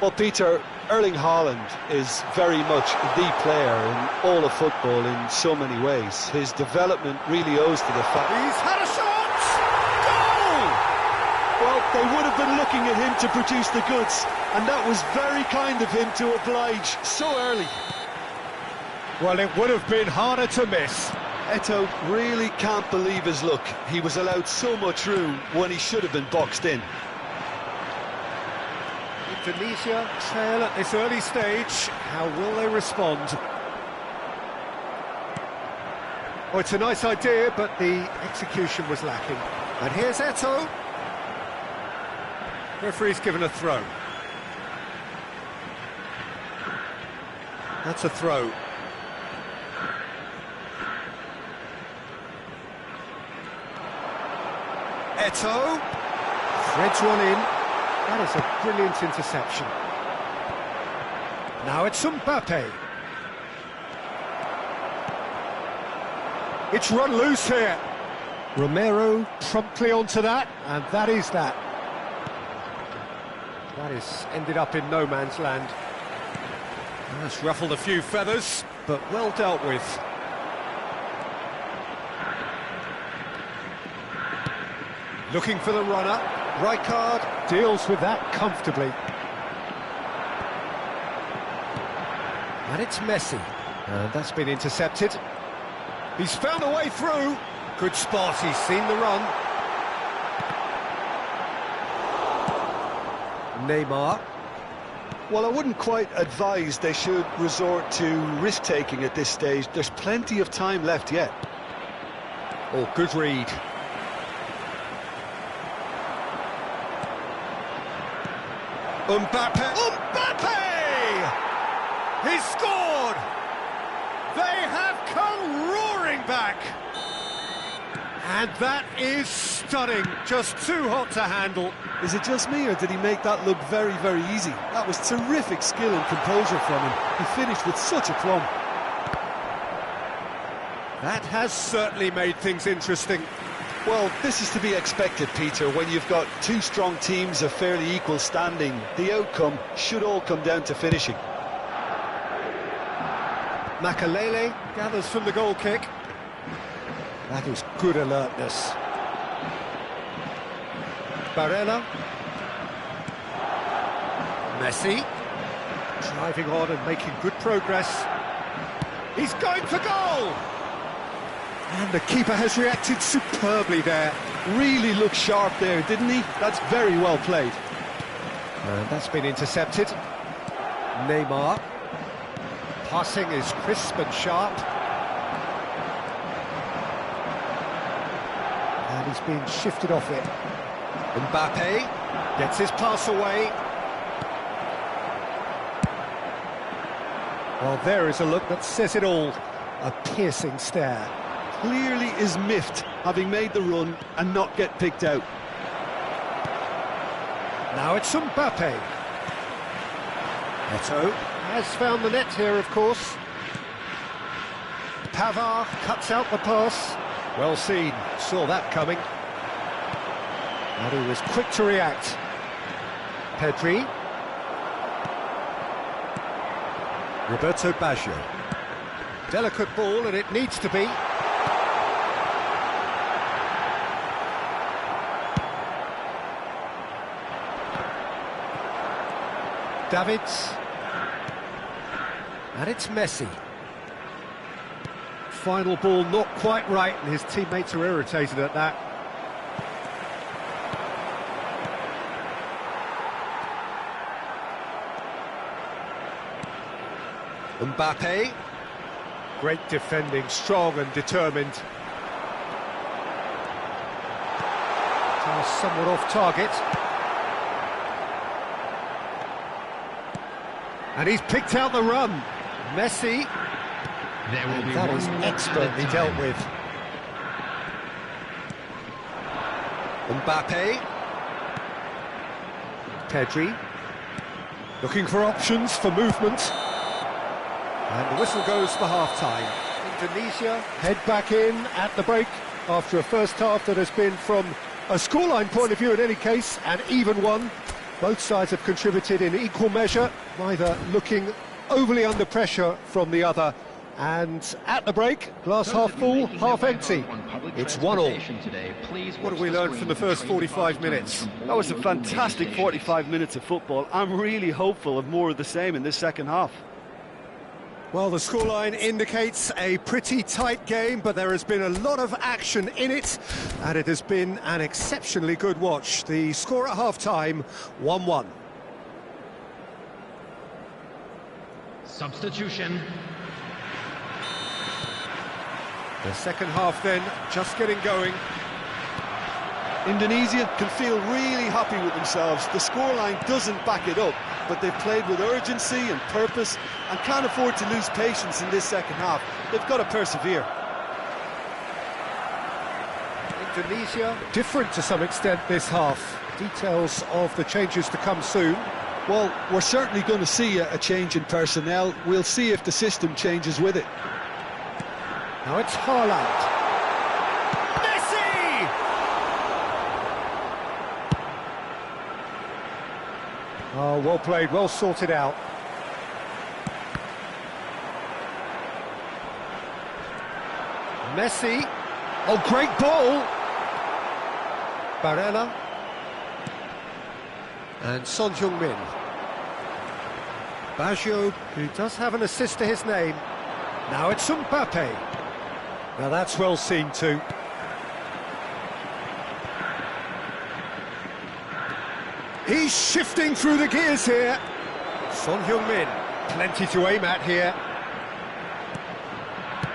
Well, Peter, Erling Haaland is very much the player in all of football in so many ways. His development really owes to the fact... He's had a shot! Goal! Well, they would have been looking at him to produce the goods, and that was very kind of him to oblige so early. Well, it would have been harder to miss. Eto'o really can't believe his luck. He was allowed so much room when he should have been boxed in. Indonesia trail at this early stage. How will they respond? Oh, it's a nice idea, but the execution was lacking. And here's Eto'o. Referee's given a throw. That's a throw. Eto'o threads one in. That is a brilliant interception. Now it's Mbappe. It's run loose here. Romero promptly onto that, and that is that. That is ended up in no man's land. That's ruffled a few feathers, but well dealt with. Looking for the runner. Rijkaard deals with that comfortably. And it's Messi. And that's been intercepted. He's found a way through. Good spot, he's seen the run. Neymar. Well, I wouldn't quite advise they should resort to risk-taking at this stage. There's plenty of time left yet. Oh, good read. Mbappe! Mbappe! He's scored! They have come roaring back! And that is stunning, just too hot to handle. Is it just me, or did he make that look very, very easy? That was terrific skill and composure from him. He finished with such aplomb. That has certainly made things interesting. Well, this is to be expected, Peter, when you've got two strong teams of fairly equal standing. The outcome should all come down to finishing. Makelele gathers from the goal kick. That is good alertness. Barella. Messi. Driving on and making good progress. He's going for goal! And the keeper has reacted superbly there. Really looked sharp there, didn't he? That's very well played. And that's been intercepted. Neymar. Passing is crisp and sharp. And he's been shifted off it. Mbappe gets his pass away. Well, there is a look that says it all. A piercing stare. Clearly is miffed, having made the run and not get picked out. Now it's Mbappe. Eto'o has found the net here, of course. Pavard cuts out the pass. Well seen, saw that coming. And he was quick to react. Pedri. Roberto Baggio. Delicate ball, and it needs to be. Davids. And it's Messi. Final ball not quite right, and his teammates are irritated at that. Mbappe. Great defending, strong and determined. Somewhat off target. And he's picked out the run. Messi. That is expertly dealt with. Mbappe. Pedri. Looking for options for movement. And the whistle goes for half-time. Indonesia head back in at the break after a first half that has been, from a scoreline point of view in any case, an even one. Both sides have contributed in equal measure, neither looking overly under pressure from the other. And at the break, glass half full, half empty. It's 1-1. What have we learned from the first 45 minutes? That was a fantastic 45 minutes of football. I'm really hopeful of more of the same in this second half. Well, the scoreline indicates a pretty tight game, but there has been a lot of action in it, and it has been an exceptionally good watch. The score at half-time, 1-1. Substitution. The second half then, just getting going. Indonesia can feel really happy with themselves. The scoreline doesn't back it up, but they've played with urgency and purpose and can't afford to lose patience in this second half. They've got to persevere. Indonesia different to some extent this half. Details of the changes to come soon. Well, we're certainly going to see a change in personnel. We'll see if the system changes with it. Now it's Haaland. Messi! Oh, well played, well sorted out. Messi. Oh, great ball! Barella. And Son Heung-min. Baggio, who does have an assist to his name. Now it's Mbappe. Now that's well seen too. He's shifting through the gears here. Son Heung-min, plenty to aim at here.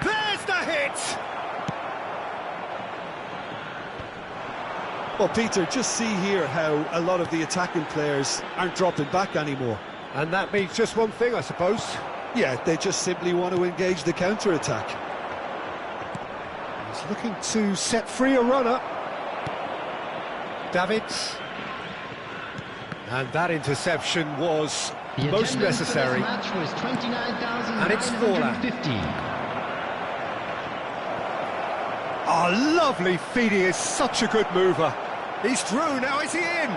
There's the hit! Well, Peter, just see here how a lot of the attacking players aren't dropping back anymore. And that means just one thing, I suppose. Yeah, they just simply want to engage the counter-attack. He's looking to set free a runner. Davids. And that interception was most necessary. Was and it's Forlan. Oh, lovely feed. He is such a good mover. He's through, now is he in?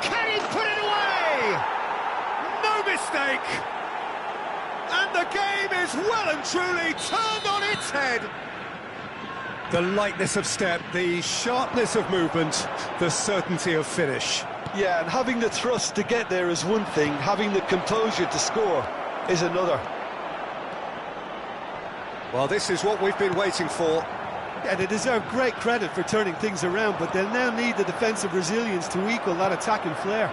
Can he put it away? No mistake. And the game is well and truly turned on its head. The lightness of step, the sharpness of movement, the certainty of finish. Yeah, and having the thrust to get there is one thing, having the composure to score is another. Well, this is what we've been waiting for. Yeah, they deserve great credit for turning things around, but they'll now need the defensive resilience to equal that attacking flair.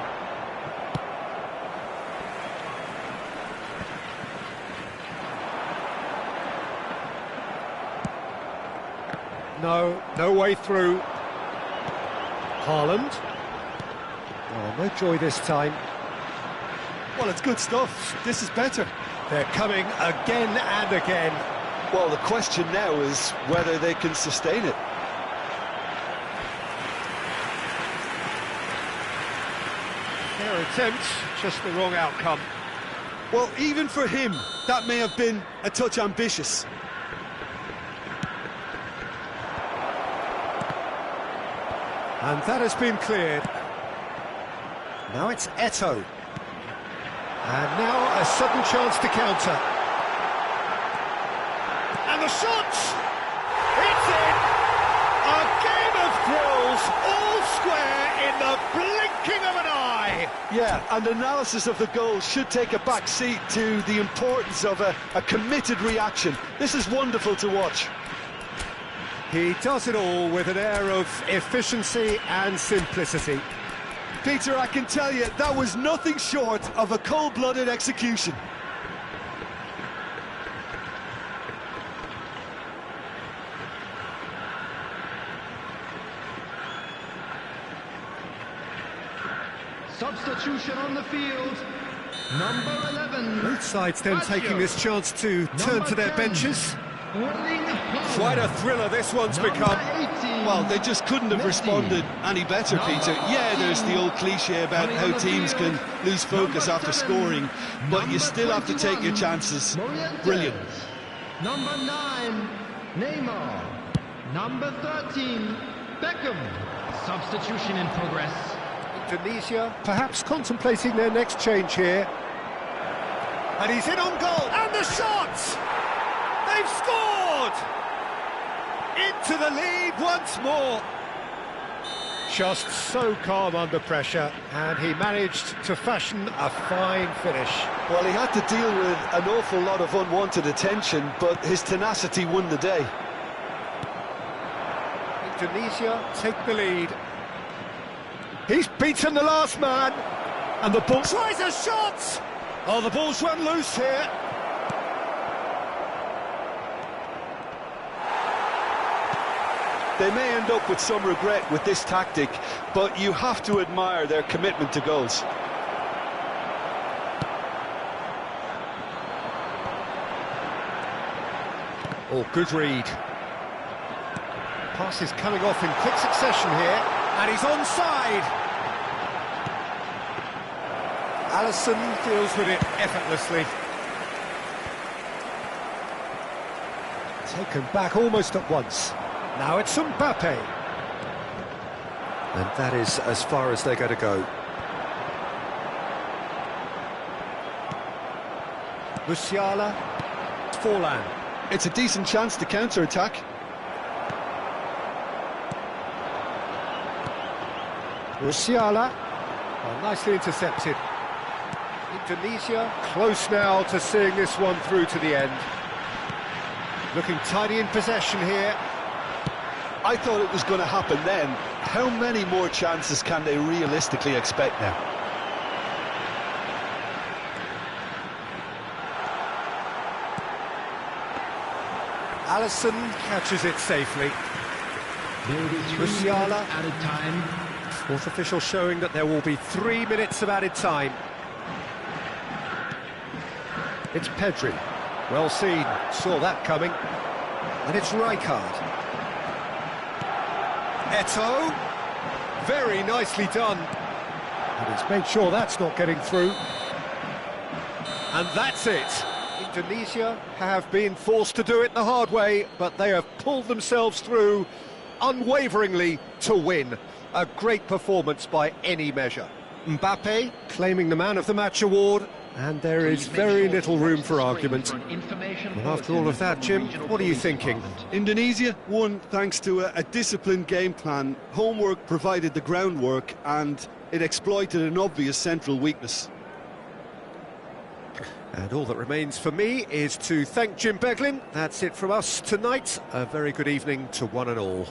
No way through. Haaland. Oh, no joy this time. Well, it's good stuff. This is better. They're coming again and again. Well, the question now is whether they can sustain it. Their attempt, just the wrong outcome. Well, even for him, that may have been a touch ambitious. And that has been cleared. Now it's Eto'o. And now a sudden chance to counter. And the shot! It's in! A game of thrills, all square in the blinking of an eye! Yeah, and analysis of the goal should take a back seat to the importance of a committed reaction. This is wonderful to watch. He does it all with an air of efficiency and simplicity. Peter, I can tell you, that was nothing short of a cold-blooded execution. Substitution on the field. Number 11. Both sides then taking this chance to turn to their benches. Quite a thriller this one's become. Well, they just couldn't have responded any better, Peter. Yeah, there's the old cliche about how teams can lose focus after scoring, but you still have to take your chances. Brilliant. Number 9, Neymar. Number 13, Beckham. Substitution in progress. Indonesia perhaps contemplating their next change here. And he's in on goal. And the shot! They've scored! Into the lead once more. Just so calm under pressure, and he managed to fashion a fine finish. Well, he had to deal with an awful lot of unwanted attention, but his tenacity won the day. Indonesia take the lead. He's beaten the last man, and the ball tries a shot! Oh, the ball's run loose here. They may end up with some regret with this tactic, but you have to admire their commitment to goals. Oh, good read. Pass is coming off in quick succession here, and he's onside. Alisson deals with it effortlessly. Taken back almost at once. Now it's Mbappe. And that is as far as they're going to go. Musiala. Forlan. It's a decent chance to counter-attack. Musiala. Well, nicely intercepted. Indonesia close now to seeing this one through to the end. Looking tidy in possession here. I thought it was going to happen then. How many more chances can they realistically expect now? Alisson catches it safely. Musiala. Added time. Fourth official showing that there will be 3 minutes of added time. It's Pedri. Well seen. Saw that coming. And it's Rijkaard. Eto'o. Very nicely done. And he's made sure that's not getting through. And that's it. Indonesia have been forced to do it the hard way, but they have pulled themselves through unwaveringly to win. A great performance by any measure. Mbappe claiming the Man of the Match award, and there is very little room for argument. Well, after all of that, Jim, what are you thinking? Indonesia won thanks to a disciplined game plan. Homework provided the groundwork, and it exploited an obvious central weakness. And all that remains for me is to thank Jim Beglin. That's it from us tonight. A very good evening to one and all.